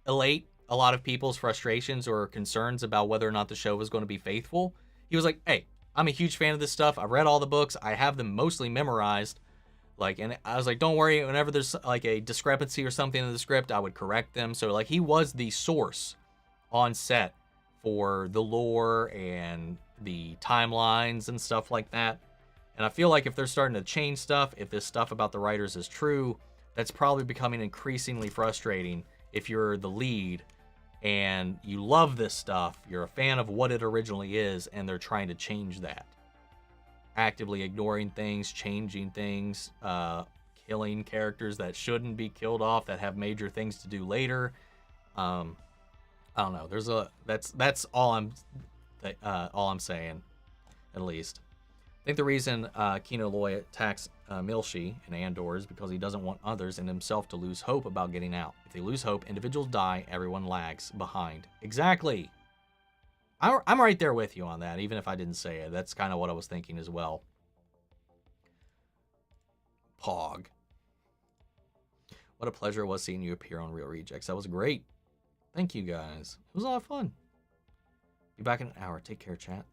allate a lot of people's frustrations or concerns about whether or not the show was going to be faithful, he was like, hey, I'm a huge fan of this stuff. I've read all the books. I have them mostly memorized. Like, and I was like, don't worry, whenever there's like a discrepancy or something in the script, I would correct them. So like, he was the source on set for the lore and the timelines and stuff like that. And I feel like if they're starting to change stuff, if this stuff about the writers is true, that's probably becoming increasingly frustrating if you're the lead and you love this stuff, you're a fan of what it originally is, and they're trying to change that. Actively ignoring things, changing things, killing characters that shouldn't be killed off, that have major things to do later. I don't know. That's all I'm saying, at least. I think the reason Kino Loy attacks Milshi and Andor is because he doesn't want others and himself to lose hope about getting out. If they lose hope, individuals die, everyone lags behind. Exactly. I'm right there with you on that, even if I didn't say it. That's kind of what I was thinking as well. Pog. What a pleasure it was seeing you appear on Real Rejects. That was great. Thank you, guys. It was a lot of fun. Be back in an hour. Take care, chat.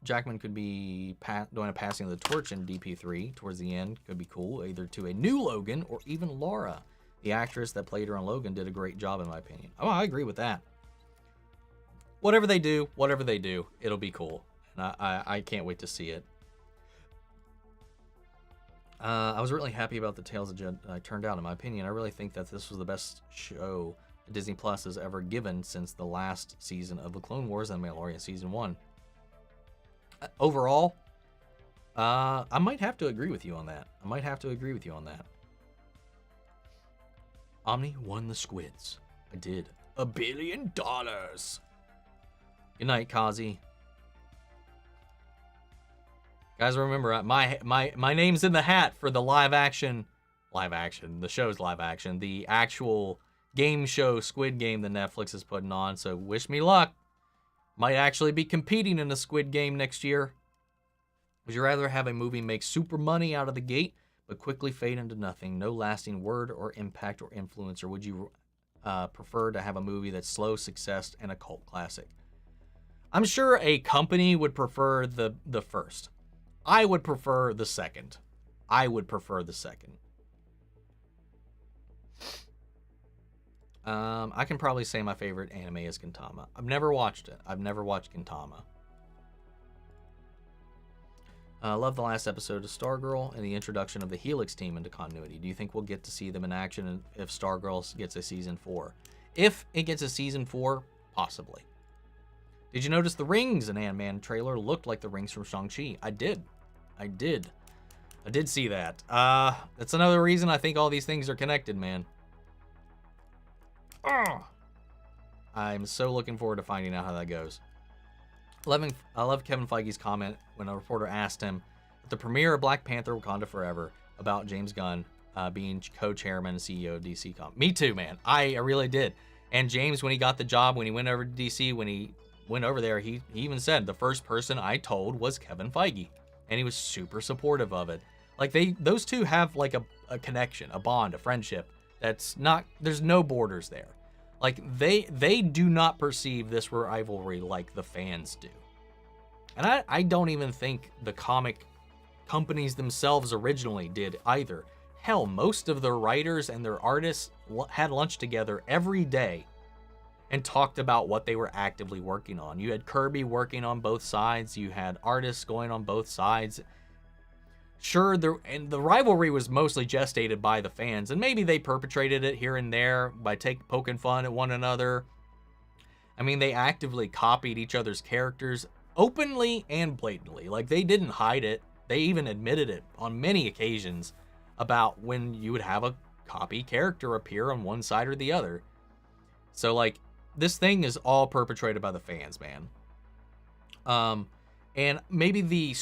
Jackman could be doing a passing of the torch in DP3 towards the end. Could be cool, either to a new Logan or even Laura. The actress that played her on Logan did a great job, in my opinion. Oh, I agree with that. Whatever they do, it'll be cool. And I can't wait to see it. I was really happy about the Tales of Jedi turned out, in my opinion. I really think that this was the best show Disney Plus has ever given since the last season of The Clone Wars and Mandalorian Season 1. Overall, I might have to agree with you on that. Omni won the squids. I did. $1 billion. Good night, Kazi. Guys, remember, my name's in the hat for the the show's live action, the actual game show Squid Game that Netflix is putting on, so wish me luck. Might actually be competing in the Squid Game next year. Would you rather have a movie make super money out of the gate, but quickly fade into nothing, no lasting word or impact or influence, or would you prefer to have a movie that's slow success and a cult classic? I'm sure a company would prefer the first. I would prefer the second. I can probably say my favorite anime is Gintama. I've never watched it. I've never watched Gintama. Love the last episode of Stargirl and the introduction of the Helix team into continuity. Do you think we'll get to see them in action if Stargirl gets a season 4? If it gets a season 4, possibly. Did you notice the rings in Ant-Man trailer looked like the rings from Shang-Chi? I did see that. That's another reason I think all these things are connected, man. I'm so looking forward to finding out how that goes. I love Kevin Feige's comment when a reporter asked him at the premiere of Black Panther: Wakanda Forever about James Gunn being co-chairman and CEO of DC Comics. Me too, man. I really did. And James, when he got the job, when he went over to DC, when he went over there, he even said the first person I told was Kevin Feige, and he was super supportive of it. Like those two have like a connection, a bond, a friendship that's not, there's no borders there. Like they do not perceive this rivalry like the fans do. And I don't even think the comic companies themselves originally did either. Hell, most of the writers and their artists had lunch together every day and talked about what they were actively working on. You had Kirby working on both sides. You had artists going on both sides. Sure, the rivalry was mostly gestated by the fans, and maybe they perpetrated it here and there by poking fun at one another. I mean, they actively copied each other's characters openly and blatantly. Like, they didn't hide it. They even admitted it on many occasions about when you would have a copy character appear on one side or the other. So, like, this thing is all perpetrated by the fans, man. And maybe the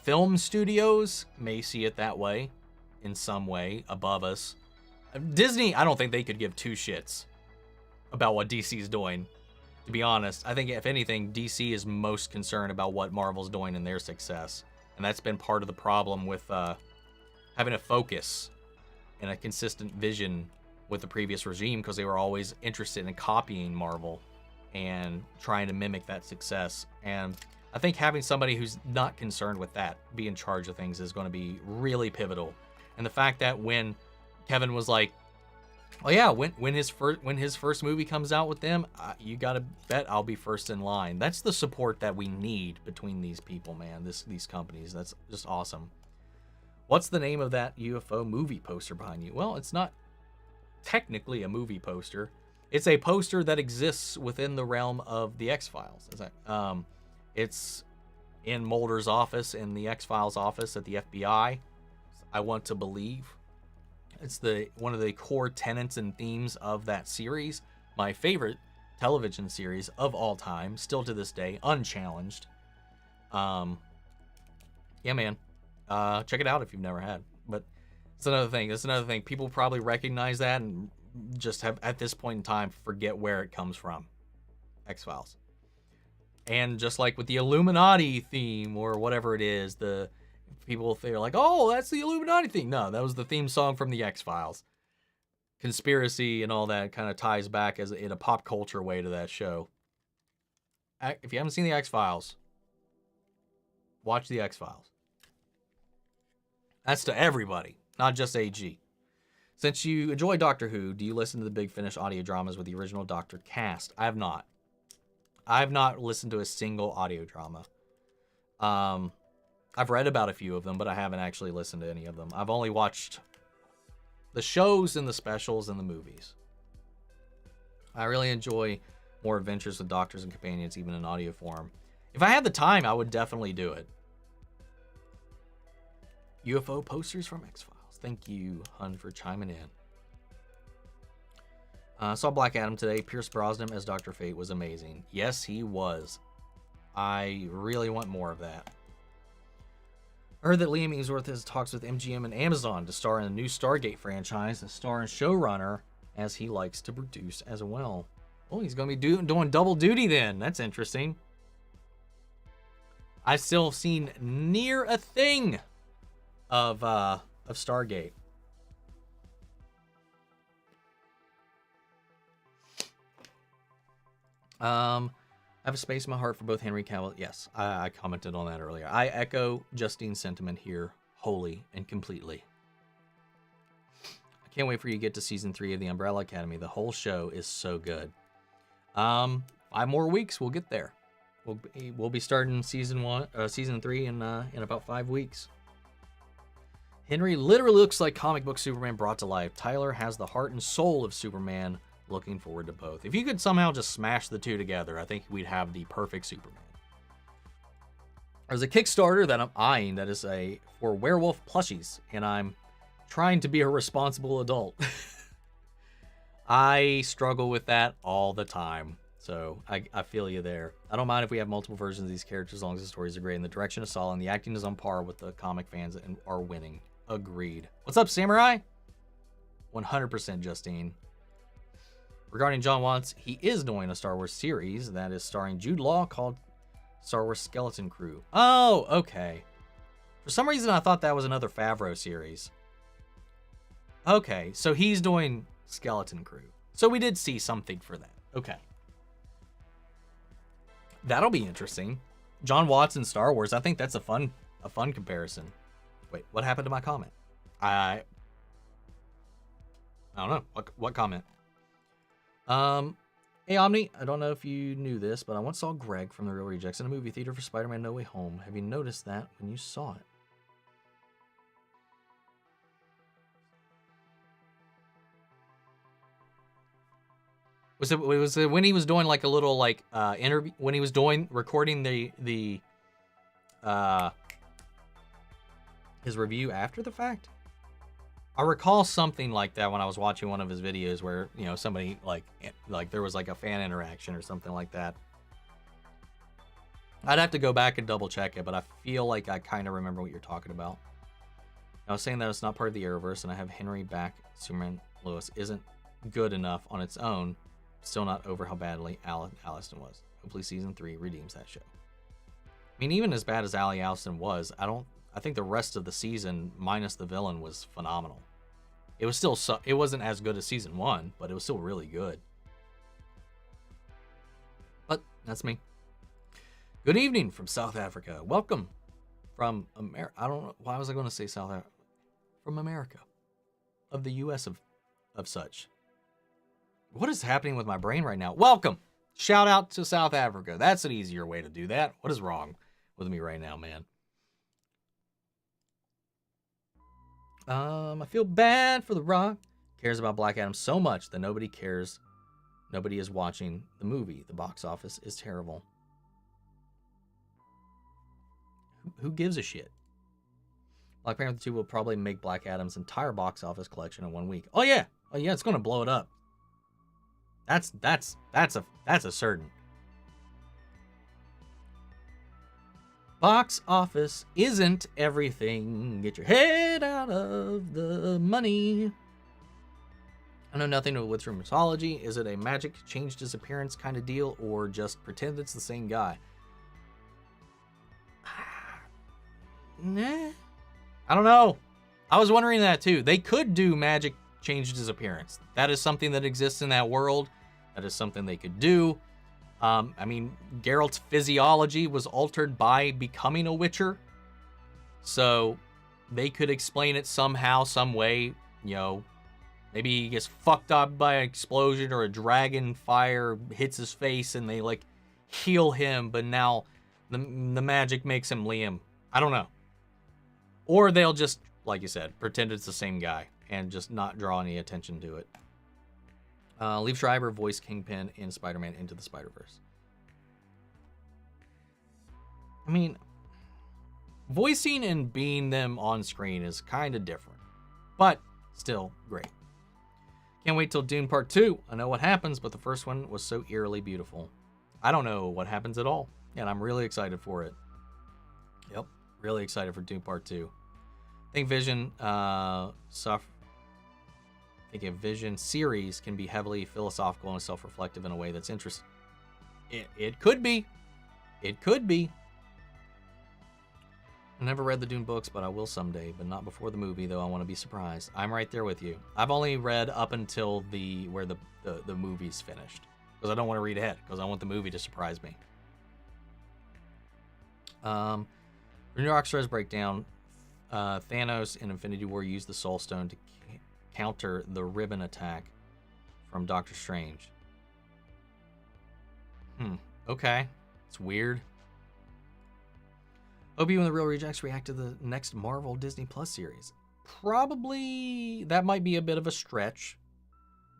film studios may see it that way, in some way, above us. Disney, I don't think they could give two shits about what DC's doing, to be honest. I think, if anything, DC is most concerned about what Marvel's doing and their success. And that's been part of the problem with having a focus and a consistent vision with the previous regime, because they were always interested in copying Marvel and trying to mimic that success. And I think having somebody who's not concerned with that be in charge of things is going to be really pivotal. And the fact that when Kevin was like, "Oh yeah, when his first movie comes out with them, you gotta bet I'll be first in line." That's the support that we need between these people, man. These companies. That's just awesome. What's the name of that UFO movie poster behind you? Well, it's not technically a movie poster. It's a poster that exists within the realm of the X-Files. It's in Mulder's office, in the X-Files office at the FBI. I want to believe. It's one of the core tenets and themes of that series. My favorite television series of all time, still to this day, unchallenged. Yeah, man. Check it out if you've never had. But it's another thing. That's another thing. People probably recognize that and just have, at this point in time, forget where it comes from. X-Files. And just like with the Illuminati theme or whatever it is, the people, they're like, "Oh, that's the Illuminati theme." No, that was the theme song from the X-Files. Conspiracy and all that kind of ties back as in a pop culture way to that show. If you haven't seen the X-Files, watch the X-Files. That's to everybody, not just AG. Since you enjoy Doctor Who, do you listen to the Big Finish audio dramas with the original Doctor cast? I have not. I've not listened to a single audio drama. I've read about a few of them, but I haven't actually listened to any of them. I've only watched the shows and the specials and the movies. I really enjoy more adventures with Doctors and Companions, even in audio form. If I had the time, I would definitely do it. UFO posters from X-Files. Thank you, Hun, for chiming in. Saw Black Adam today. Pierce Brosnan as Dr. Fate was amazing. Yes, he was. I really want more of that. I heard that Liam Hemsworth has talks with MGM and Amazon to star in the new Stargate franchise and star and showrunner, as he likes to produce as well. Oh, he's going to be doing double duty then. That's interesting. I've still seen near a thing of Stargate. I have a space in my heart for both Henry Cavill. Yes, I commented on that earlier. I echo Justine's sentiment here wholly and completely. I can't wait for you to get to season 3 of The Umbrella Academy. The whole show is so good. 5 more weeks, we'll get there. We'll be starting season 3 in about 5 weeks. Henry literally looks like comic book Superman brought to life. Tyler has the heart and soul of Superman. Looking forward to both. If you could somehow just smash the two together, I think we'd have the perfect Superman. There's a Kickstarter that I'm eyeing that is for werewolf plushies, and I'm trying to be a responsible adult. I struggle with that all the time, so I feel you there. I don't mind if we have multiple versions of these characters as long as the stories are great and the direction is solid and the acting is on par with the comic fans and are winning. Agreed. What's up, Samurai? 100% Justine. Regarding John Watts, he is doing a Star Wars series that is starring Jude Law called Star Wars Skeleton Crew. Oh, okay. For some reason, I thought that was another Favreau series. Okay, so he's doing Skeleton Crew. So we did see something for that. Okay. That'll be interesting. John Watts in Star Wars, I think that's a fun comparison. Wait, what happened to my comment? I don't know. What comment? Hey, Omni, I don't know if you knew this, but I once saw Greg from The Real Rejects in a movie theater for Spider-Man No Way Home. Have you noticed that when you saw it? Was it when he was doing like a little like interview, when he was recording his review after the fact? I recall something like that when I was watching one of his videos where, you know, somebody like there was like a fan interaction or something like that. I'd have to go back and double check it, but I feel like I kind of remember what you're talking about. I was saying that it's not part of the Arrowverse, and I have Henry back. Superman Lewis isn't good enough on its own. Still not over how badly Allison was. Hopefully season 3 redeems that show. I mean, even as bad as Allison was, I think the rest of the season, minus the villain, was phenomenal. It was still it wasn't as good as season 1, but it was still really good. But that's me. Good evening from South Africa. Welcome from America. I don't know why was I going to say South Africa. From America, of the U.S. of such. What is happening with my brain right now? Welcome. Shout out to South Africa. That's an easier way to do that. What is wrong with me right now, man? I feel bad for The Rock. Cares about Black Adam so much that nobody cares. Nobody is watching the movie. The box office is terrible. Who gives a shit? Black Panther 2 will probably make Black Adam's entire box office collection in 1 week. Oh yeah, it's gonna blow it up. That's a certain. Box office isn't everything. Get your head out of the money. I know nothing of Witcher mythology. Is it a magic changed his appearance kind of deal, or just pretend it's the same guy? Nah. I don't know. I was wondering that too. They could do magic changed his appearance. That is something that exists in that world. That is something they could do. I mean, Geralt's physiology was altered by becoming a Witcher. So they could explain it somehow, some way. You know, maybe he gets fucked up by an explosion or a dragon fire hits his face and they like heal him, but now the magic makes him Liam. I don't know. Or they'll just, like you said, pretend it's the same guy and just not draw any attention to it. Liev Schreiber voiced Kingpin in Spider-Man Into the Spider-Verse. I mean, voicing and being them on screen is kind of different, but still great. Can't wait till Dune Part 2. I know what happens, but the first one was so eerily beautiful. I don't know what happens at all, and I'm really excited for it. Yep, really excited for Dune Part 2. I think a Vision series can be heavily philosophical and self-reflective in a way that's interesting. It could be. It could be. I never read the Dune books, but I will someday, but not before the movie, though I want to be surprised. I'm right there with you. I've only read up until where the movie's finished, because I don't want to read ahead, because I want the movie to surprise me. For New Rockstars breakdown, Thanos in Infinity War used the Soul Stone to counter the ribbon attack from Doctor Strange. Okay. It's weird. Hope you and the Real Rejects react to the next Marvel Disney Plus series. Probably that might be a bit of a stretch.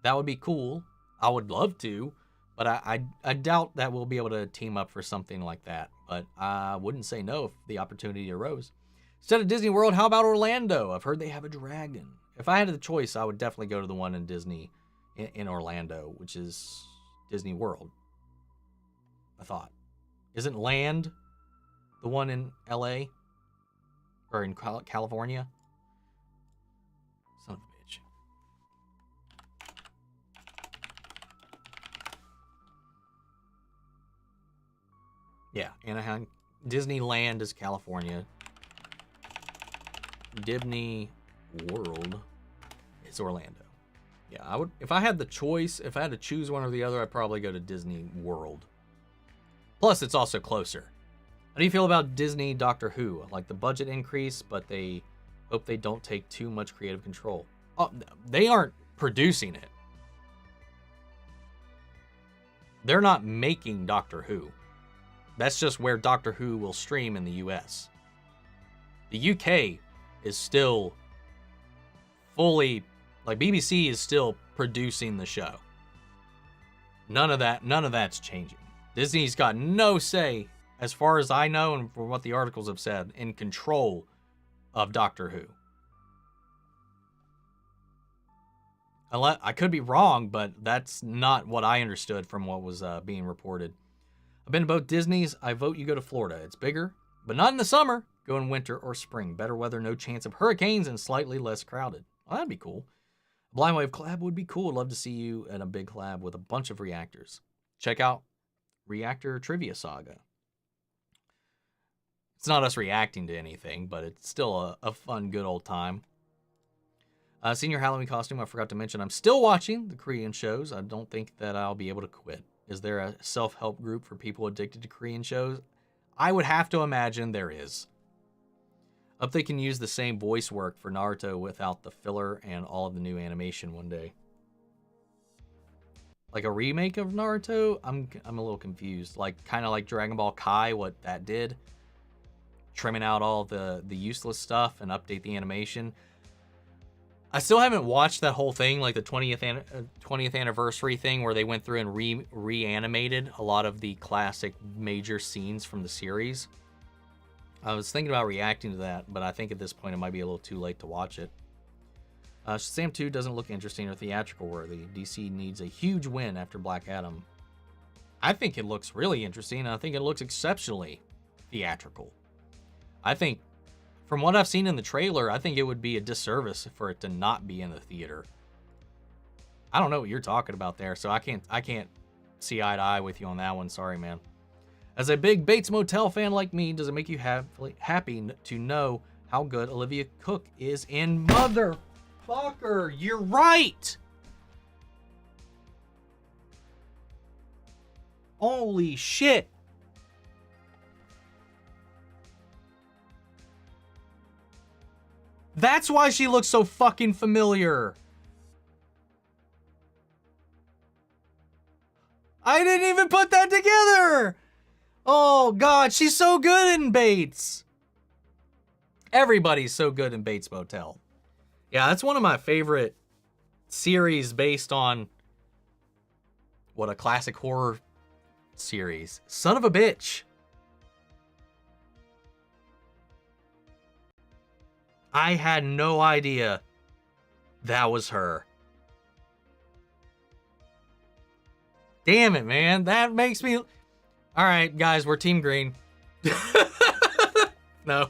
That would be cool. I would love to, but I doubt that we'll be able to team up for something like that. But I wouldn't say no if the opportunity arose. Instead of Disney World, how about Orlando? I've heard they have a dragon. If I had the choice, I would definitely go to the one in Disney in Orlando, which is Disney World. I thought. Isn't Land the one in LA? Or in California? Son of a bitch. Yeah, Anaheim. Disneyland is California. Disney World is Orlando. Yeah, I would, if I had the choice, if I had to choose one or the other, I'd probably go to Disney World. Plus, it's also closer. How do you feel about Disney Doctor Who? Like the budget increase, but they hope they don't take too much creative control. Oh, they aren't producing it. They're not making Doctor Who. That's just where Doctor Who will stream in the US. The UK is still fully, like, BBC is still producing the show. None of that's changing. Disney's got no say, as far as I know and from what the articles have said, in control of Doctor Who. I could be wrong, but that's not what I understood from what was being reported. I've been to both Disney's. I vote you go to Florida. It's bigger, but not in the summer. Go in winter or spring. Better weather, no chance of hurricanes, and slightly less crowded. Well, that'd be cool. A Blind Wave collab would be cool. I'd love to see you in a big collab with a bunch of reactors. Check out Reactor Trivia Saga. It's not us reacting to anything, but it's still a fun, good old time. Senior Halloween costume, I forgot to mention. I'm still watching the Korean shows. I don't think that I'll be able to quit. Is there a self-help group for people addicted to Korean shows? I would have to imagine there is. Hope they can use the same voice work for Naruto without the filler and all of the new animation one day. Like a remake of Naruto? I'm a little confused. Like, kind of like Dragon Ball Kai, what that did. Trimming out all the useless stuff and update the animation. I still haven't watched that whole thing, like the 20th anniversary thing where they went through and reanimated a lot of the classic major scenes from the series. I was thinking about reacting to that, but I think at this point it might be a little too late to watch it. Shazam 2 doesn't look interesting or theatrical worthy. DC needs a huge win after Black Adam. I think it looks really interesting, and I think it looks exceptionally theatrical. I think, from what I've seen in the trailer, I think it would be a disservice for it to not be in the theater. I don't know what you're talking about there, so I can't see eye to eye with you on that one. Sorry, man. As a big Bates Motel fan like me, does it make you happy to know how good Olivia Cooke is in Motherfucker? You're right! Holy shit! That's why she looks so fucking familiar. I didn't even put that together. Oh, God, she's so good in Bates. Everybody's so good in Bates Motel. Yeah, that's one of my favorite series based on, what, a classic horror series. Son of a bitch. I had no idea that was her. Damn it, man. That makes me... All right, guys, we're Team Green. No,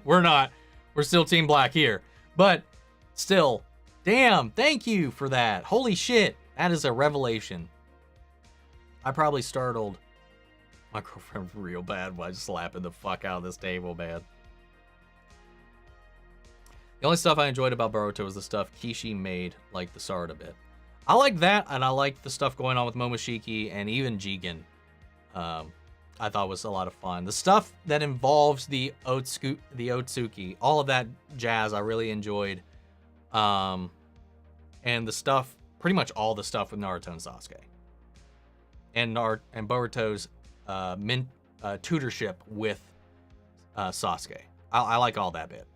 we're not. We're still Team Black here. But still, damn, thank you for that. Holy shit, that is a revelation. I probably startled my girlfriend real bad by slapping the fuck out of this table, man. The only stuff I enjoyed about Boruto was the stuff Kishi made, like the Sarada bit. I like that, and I like the stuff going on with Momoshiki and even Jigen. I thought was a lot of fun. The stuff that involves the Otsuki, all of that jazz, I really enjoyed. And the stuff, pretty much all the stuff with Naruto and Sasuke, and Boruto's tutorship with Sasuke. I like all that bit.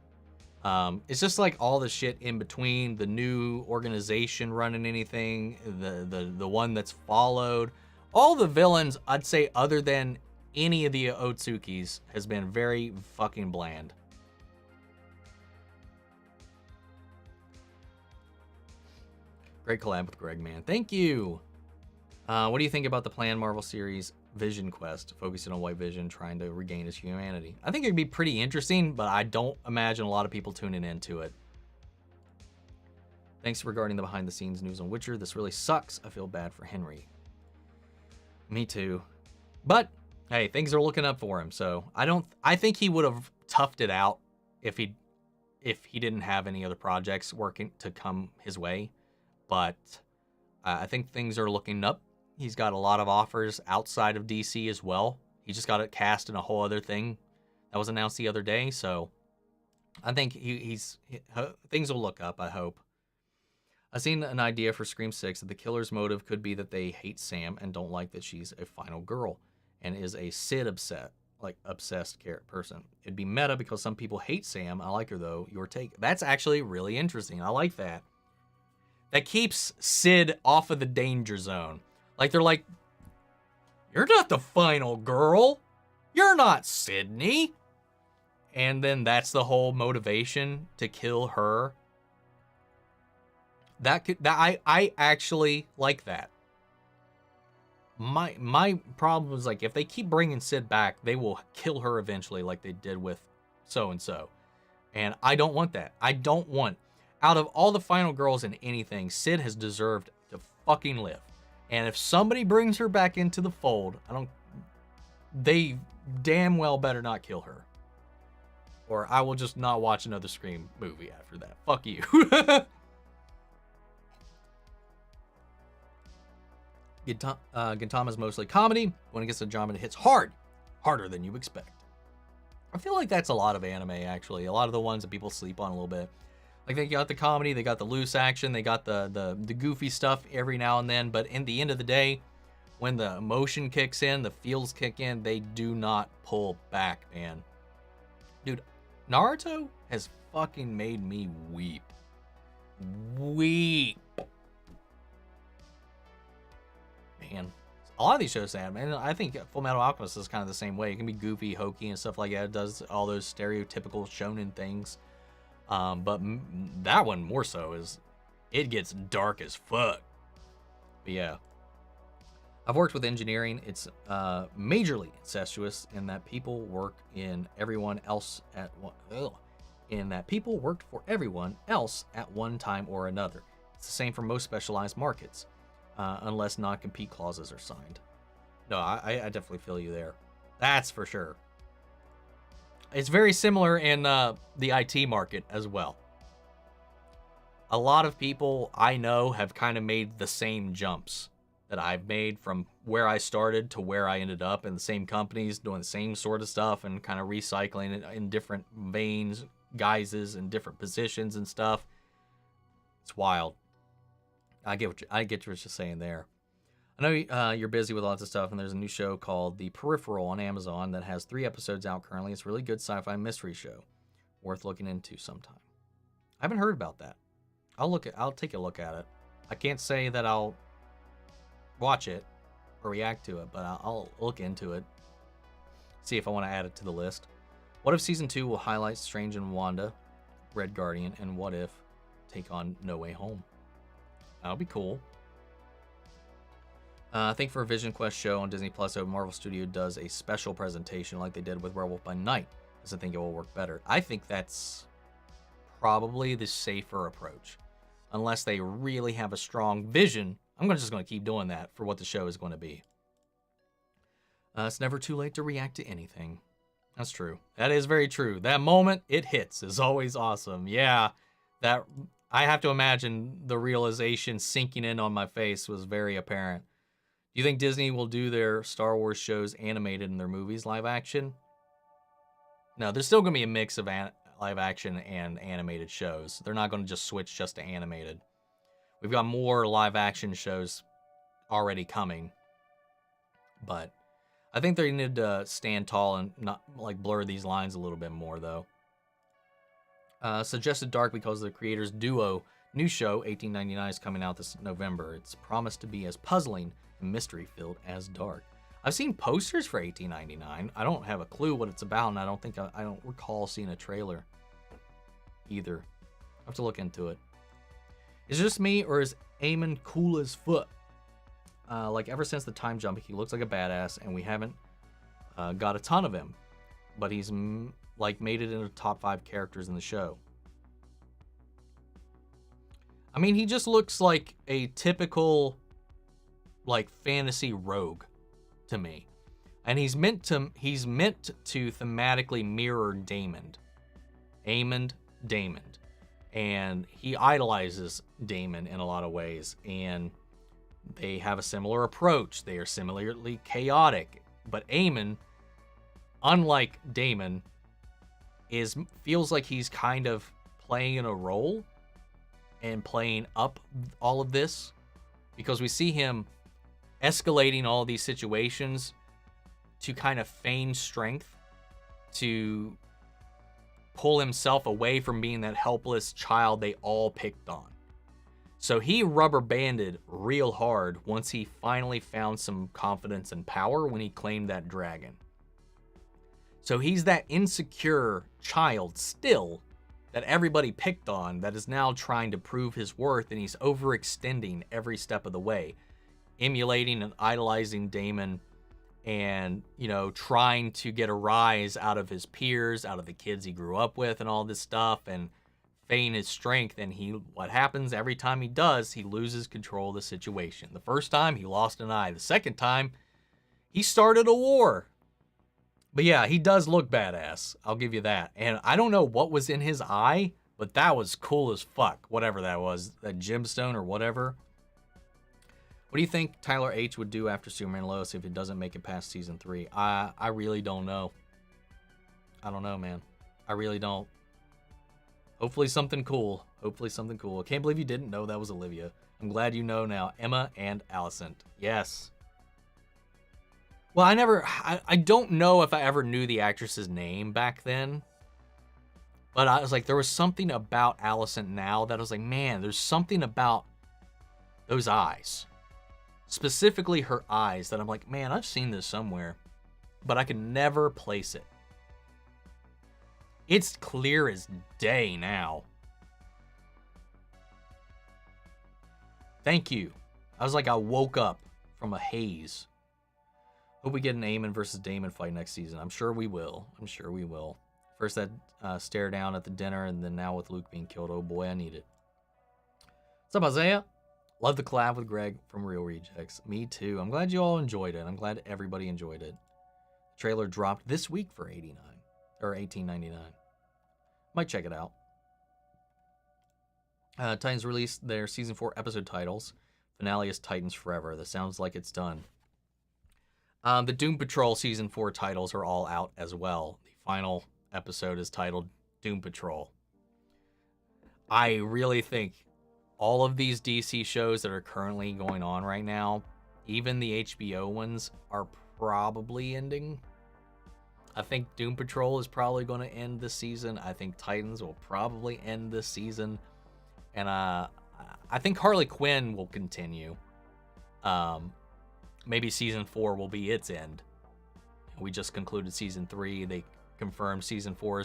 It's just like all the shit in between, the new organization running anything, the one that's followed. All the villains, I'd say, other than any of the Otsukis, has been very fucking bland. Great collab with Greg, man. Thank you. What do you think about the planned Marvel series Vision Quest, focusing on White Vision trying to regain his humanity? I think it'd be pretty interesting, but I don't imagine a lot of people tuning into it. Thanks regarding the behind the scenes news on Witcher. This really sucks. I feel bad for Henry. Me too. But hey, things are looking up for him, so I think he would have toughed it out if he didn't have any other projects working to come his way. But I think things are looking up. He's got a lot of offers outside of DC as well. He just got it cast in a whole other thing that was announced the other day. So I think things will look up, I hope. I've seen an idea for Scream 6 that the killer's motive could be that they hate Sam and don't like that she's a final girl and is a Sid obsessed person. It'd be meta because some people hate Sam. I like her though. Your take. That's actually really interesting. I like that. That keeps Sid off of the danger zone. Like they're like, you're not the final girl. You're not Sydney. And then that's the whole motivation to kill her. I actually like that. My problem is like if they keep bringing Sid back, they will kill her eventually, like they did with so and so. And I don't want that. I don't want, out of all the final girls in anything, Sid has deserved to fucking live. And if somebody brings her back into the fold, they damn well better not kill her. Or I will just not watch another Scream movie after that. Fuck you. Gintama's mostly comedy. When it gets to drama, it hits hard. Harder than you expect. I feel like that's a lot of anime, actually. A lot of the ones that people sleep on a little bit. Like, they got the comedy, they got the loose action, they got the goofy stuff every now and then. But in the end of the day, when the emotion kicks in, the feels kick in, they do not pull back, man. Dude, Naruto has fucking made me weep. Weep. Man, a lot of these shows, man. I think Full Metal Alchemist is kind of the same way. It can be goofy, hokey, and stuff like that. It does all those stereotypical shonen things. But that one more so is, it gets dark as fuck. But yeah, I've worked with engineering. It's majorly incestuous in that people work in everyone else at one. In that people worked for everyone else at one time or another. It's the same for most specialized markets. Unless non-compete clauses are signed. No, I definitely feel you there. That's for sure. It's very similar in the IT market as well. A lot of people I know have kind of made the same jumps that I've made from where I started to where I ended up in the same companies, doing the same sort of stuff and kind of recycling it in different veins, guises, and different positions and stuff. It's wild. I get what you're saying there. I know you're busy with lots of stuff, and there's a new show called The Peripheral on Amazon that has 3 episodes out currently. It's a really good sci-fi mystery show, worth looking into sometime. I haven't heard about that. I'll take a look at it. I can't say that I'll watch it or react to it, but I'll look into it. See if I want to add it to the list. What if season 2 will highlight Strange and Wanda, Red Guardian, and what if take on No Way Home? That'll be cool. I think for a Vision Quest show on Disney Plus, Marvel Studio does a special presentation like they did with Werewolf by Night, because I think it will work better. I think that's probably the safer approach. Unless they really have a strong vision, I'm just going to keep doing that for what the show is going to be. It's never too late to react to anything. That's true. That is very true. That moment it hits is always awesome. Yeah, that... I have to imagine the realization sinking in on my face was very apparent. Do you think Disney will do their Star Wars shows animated in their movies live action? No, there's still going to be a mix of live action and animated shows. They're not going to just switch just to animated. We've got more live action shows already coming. But I think they need to stand tall and not like blur these lines a little bit more, though. Suggested Dark because the creators' duo new show 1899 is coming out this November. It's promised to be as puzzling and mystery filled as Dark. I've seen posters for 1899. I don't have a clue what it's about, and I don't recall seeing a trailer either. I have to look into it. Is it just me, or is Eamon cool as foot? Like ever since the time jump, he looks like a badass, and we haven't got a ton of him, but he's like made it into top 5 characters in the show. I mean, he just looks like a typical like fantasy rogue to me. And he's meant to thematically mirror Damon. And he idolizes Damon in a lot of ways, and they have a similar approach. They are similarly chaotic, but Eamon, unlike Damon, feels like he's kind of playing in a role and playing up all of this, because we see him escalating all these situations to kind of feign strength, to pull himself away from being that helpless child they all picked on. So he rubber banded real hard once he finally found some confidence and power when he claimed that dragon. So he's that insecure child still that everybody picked on, that is now trying to prove his worth, and he's overextending every step of the way, emulating and idolizing Daemon, and, you know, trying to get a rise out of his peers, out of the kids he grew up with, and all this stuff, and feign his strength. And what happens every time he does, he loses control of the situation. The first time, he lost an eye. The second time, he started a war. But yeah, he does look badass. I'll give you that. And I don't know what was in his eye, but that was cool as fuck. Whatever that was, that gemstone or whatever. What do you think Tyler H would do after Superman and Lois if he doesn't make it past season 3? I really don't know. I don't know, man. I really don't. Hopefully something cool. Hopefully something cool. I can't believe you didn't know that was Olivia. I'm glad you know now. Emma and Alicent. Yes. Well, I don't know if I ever knew the actress's name back then. But I was like, there was something about Alicent now that I was like, man, there's something about those eyes. Specifically her eyes that I'm like, man, I've seen this somewhere. But I can never place it. It's clear as day now. Thank you. I was like, I woke up from a haze. Hope we get an Aemon versus Daemon fight next season. I'm sure we will. I'm sure we will. First that stare down at the dinner, and then now with Luke being killed. Oh boy, I need it. What's up, Isaiah? Love the collab with Greg from Real Rejects. Me too. I'm glad you all enjoyed it. I'm glad everybody enjoyed it. The trailer dropped this week for $89 or $18.99. Might check it out. Titans released their season 4 episode titles. Finale is Titans Forever. That sounds like it's done. The Doom Patrol season 4 titles are all out as well. The final episode is titled Doom Patrol. I really think all of these DC shows that are currently going on right now, even the HBO ones, are probably ending. I think Doom Patrol is probably going to end this season. I think Titans will probably end this season. And I think Harley Quinn will continue. Maybe season 4 will be its end. We just concluded season 3. They confirmed season 4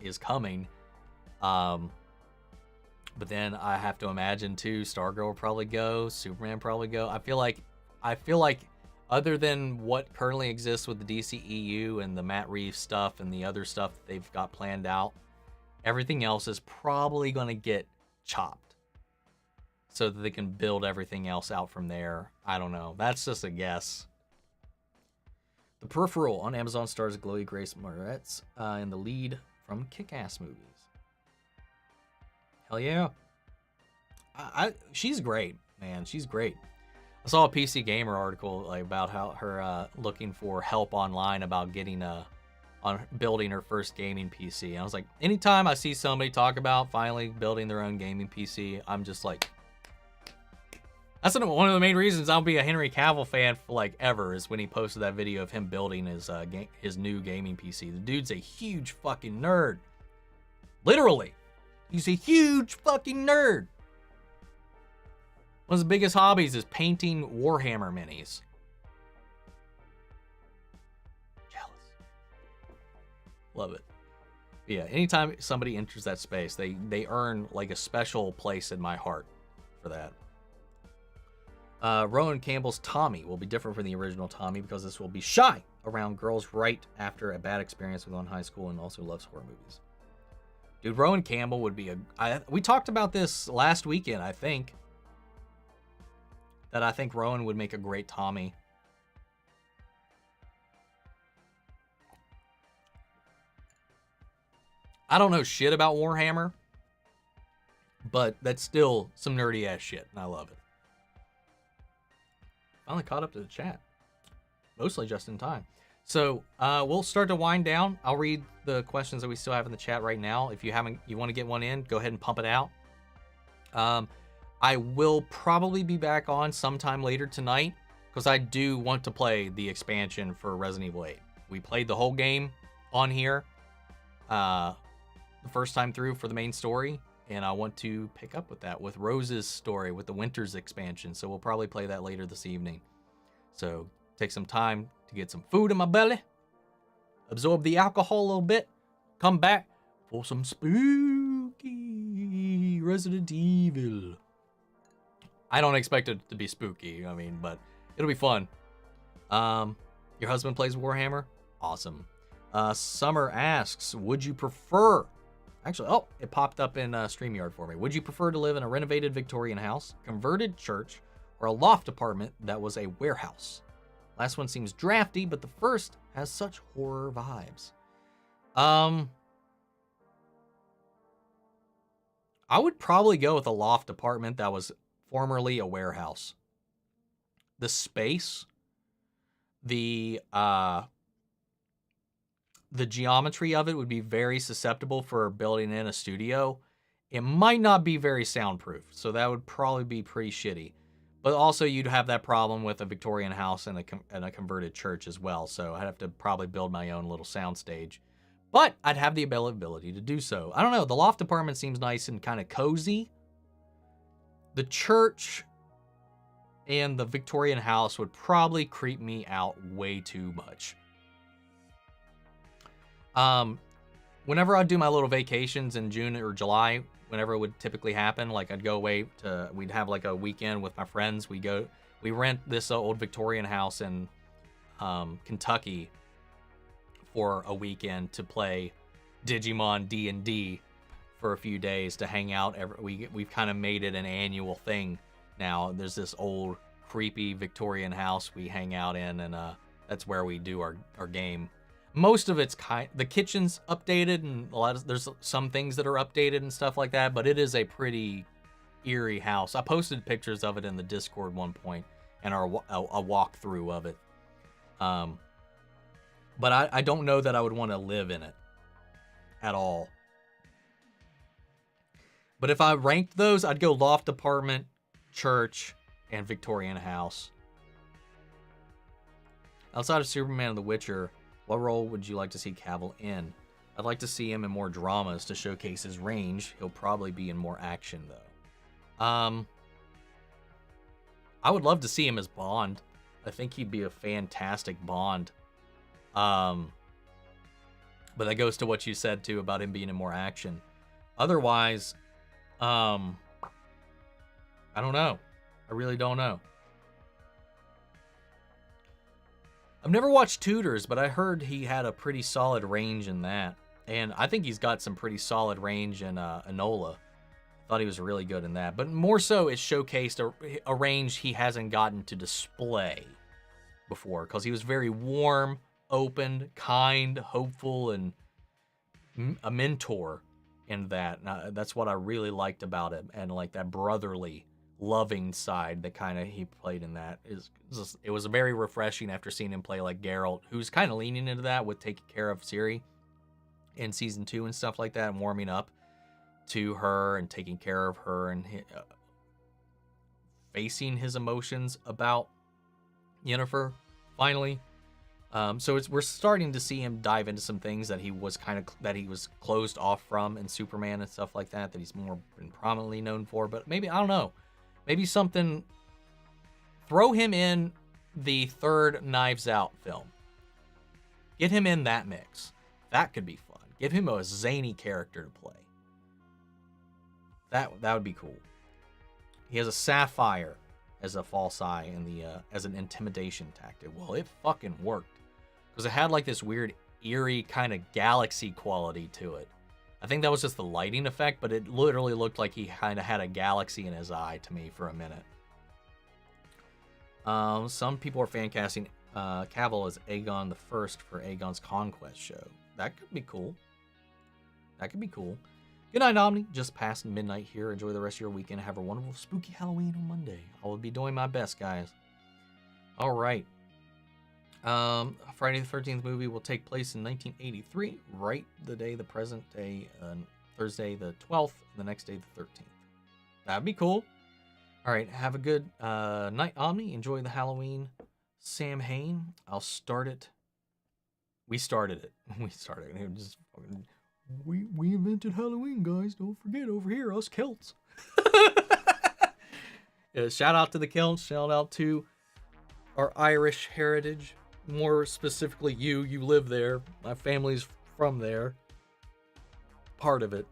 is coming. But then I have to imagine too, Stargirl will probably go, Superman probably go. I feel like other than what currently exists with the DCEU and the Matt Reeves stuff and the other stuff that they've got planned out, everything else is probably going to get chopped so that they can build everything else out from there. I don't know. That's just a guess. The Peripheral on Amazon stars Chloe Grace Moretz in the lead from Kick-Ass movies. Hell yeah. She's great, man. She's great. I saw a PC Gamer article about how her looking for help online about getting on building her first gaming PC. And I was like, anytime I see somebody talk about finally building their own gaming PC, I'm just like, that's one of the main reasons I'll be a Henry Cavill fan for like ever, is when he posted that video of him building his new gaming PC. The dude's a huge fucking nerd. Literally. He's a huge fucking nerd. One of his biggest hobbies is painting Warhammer minis. Jealous. Love it. But yeah, anytime somebody enters that space, they earn like a special place in my heart for that. Rowan Campbell's Tommy will be different from the original Tommy because this will be shy around girls right after a bad experience with one high school and also loves horror movies. Dude, Rowan Campbell would be we talked about this last weekend, I think. That I think Rowan would make a great Tommy. I don't know shit about Warhammer, but that's still some nerdy ass shit, and I love it. Finally caught up to the chat. Mostly just in time. So we'll start to wind down. I'll read the questions that we still have in the chat right now. If you want to get one in, go ahead and pump it out. I will probably be back on sometime later tonight because I do want to play the expansion for Resident Evil 8. We played the whole game on here the first time through for the main story, and I want to pick up with that with Rose's story with the Winters expansion. So we'll probably play that later this evening. So take some time to get some food in my belly, absorb the alcohol a little bit, come back for some spooky Resident Evil. I don't expect it to be spooky, but it'll be fun. Your husband plays Warhammer? Awesome. Summer asks, would you prefer... Actually, it popped up in StreamYard for me. Would you prefer to live in a renovated Victorian house, converted church, or a loft apartment that was a warehouse? Last one seems drafty, but the first has such horror vibes. I would probably go with a loft apartment that was formerly a warehouse. The space, the geometry of it would be very susceptible for building in a studio. It might not be very soundproof, so that would probably be pretty shitty. But also you'd have that problem with a Victorian house and a converted church as well, so I'd have to probably build my own little soundstage. But I'd have the ability to do so. I don't know, the loft apartment seems nice and kind of cozy. The church and the Victorian house would probably creep me out way too much. Whenever I'd do my little vacations in June or July, whenever it would typically happen, like I'd go away we'd have like a weekend with my friends. We rent this old Victorian house in Kentucky for a weekend to play Digimon D&D for a few days to hang out. We've kind of made it an annual thing now. There's this old creepy Victorian house we hang out in, and that's where we do our game. Most of it's the kitchen's updated, and there's some things that are updated and stuff like that, but it is a pretty eerie house. I posted pictures of it in the Discord one point and a walkthrough of it. But I don't know that I would want to live in it at all. But if I ranked those, I'd go loft apartment, church, and Victorian house. Outside of Superman and The Witcher, what role would you like to see Cavill in? I'd like to see him in more dramas to showcase his range. He'll probably be in more action, though. I would love to see him as Bond. I think he'd be a fantastic Bond. But that goes to what you said, too, about him being in more action. Otherwise, I don't know. I really don't know. I've never watched Tudors, but I heard he had a pretty solid range in that. And I think he's got some pretty solid range in Enola. Thought he was really good in that. But more so, it showcased a range he hasn't gotten to display before. Because he was very warm, open, kind, hopeful, and a mentor in that. That's what I really liked about him. And like that brotherly, loving side that kind of he played in that. It was very refreshing after seeing him play like Geralt, who's kind of leaning into that with taking care of Ciri in season 2 and stuff like that, and warming up to her and taking care of her and facing his emotions about Yennefer finally. So we're starting to see him dive into some things that he was closed off from in Superman and stuff like that he's more been prominently known for. But maybe, I don't know, maybe something. Throw him in the third Knives Out film. Get him in that mix. That could be fun. Give him a zany character to play. That would be cool. He has a sapphire as a false eye in the as an intimidation tactic. Well, it fucking worked because it had like this weird eerie kind of galaxy quality to it. I think that was just the lighting effect, but it literally looked like he kind of had a galaxy in his eye to me for a minute. Some people are fan casting Cavill as Aegon the First for Aegon's Conquest show. That could be cool. That could be cool. Good night, Omni. Just past midnight here. Enjoy the rest of your weekend. Have a wonderful spooky Halloween on Monday. I will be doing my best, guys. All right. Friday the 13th movie will take place in 1983, right the day, the present day, Thursday the 12th, the next day the 13th. That'd be cool. All right, have a good night, Omni. Enjoy the Halloween Samhain. I'll start it. We started it. We started it. It was just fucking, we invented Halloween, guys. Don't forget, over here, us Celts. Shout out to the Celts. Shout out to our Irish heritage. More specifically, you live there. My family's from there. Part of it.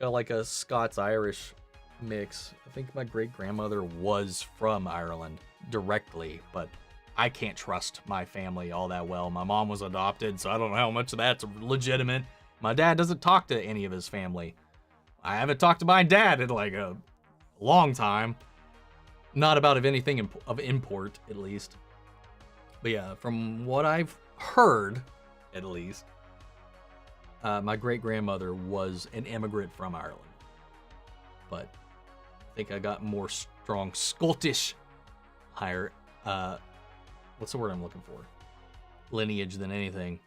Got like a Scots-Irish mix. I think my great-grandmother was from Ireland directly, but I can't trust my family all that well. My mom was adopted, so I don't know how much of that's legitimate. My dad doesn't talk to any of his family. I haven't talked to my dad in like a long time. Not about anything of import, at least. But yeah, from what I've heard, at least, my great-grandmother was an immigrant from Ireland. But I think I got more strong Scottish higher, what's the word I'm looking for? Lineage than anything.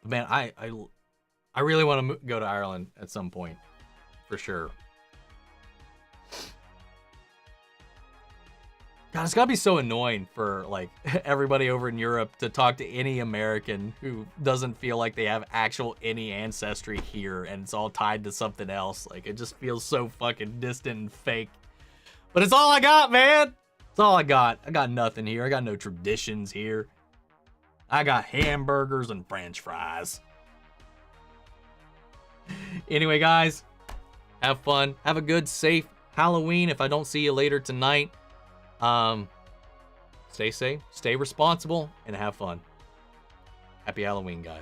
But man, I really want to go to Ireland at some point, for sure. God, it's gotta be so annoying for like everybody over in Europe to talk to any American who doesn't feel like they have actual any ancestry here and it's all tied to something else. Like it just feels so fucking distant and fake. But it's all I got, man. It's all I got. I got nothing here. I got no traditions here. I got hamburgers and French fries. Anyway, guys, have fun. Have a good, safe Halloween. If I don't see you later tonight, stay safe, stay responsible, and have fun. Happy Halloween, guys.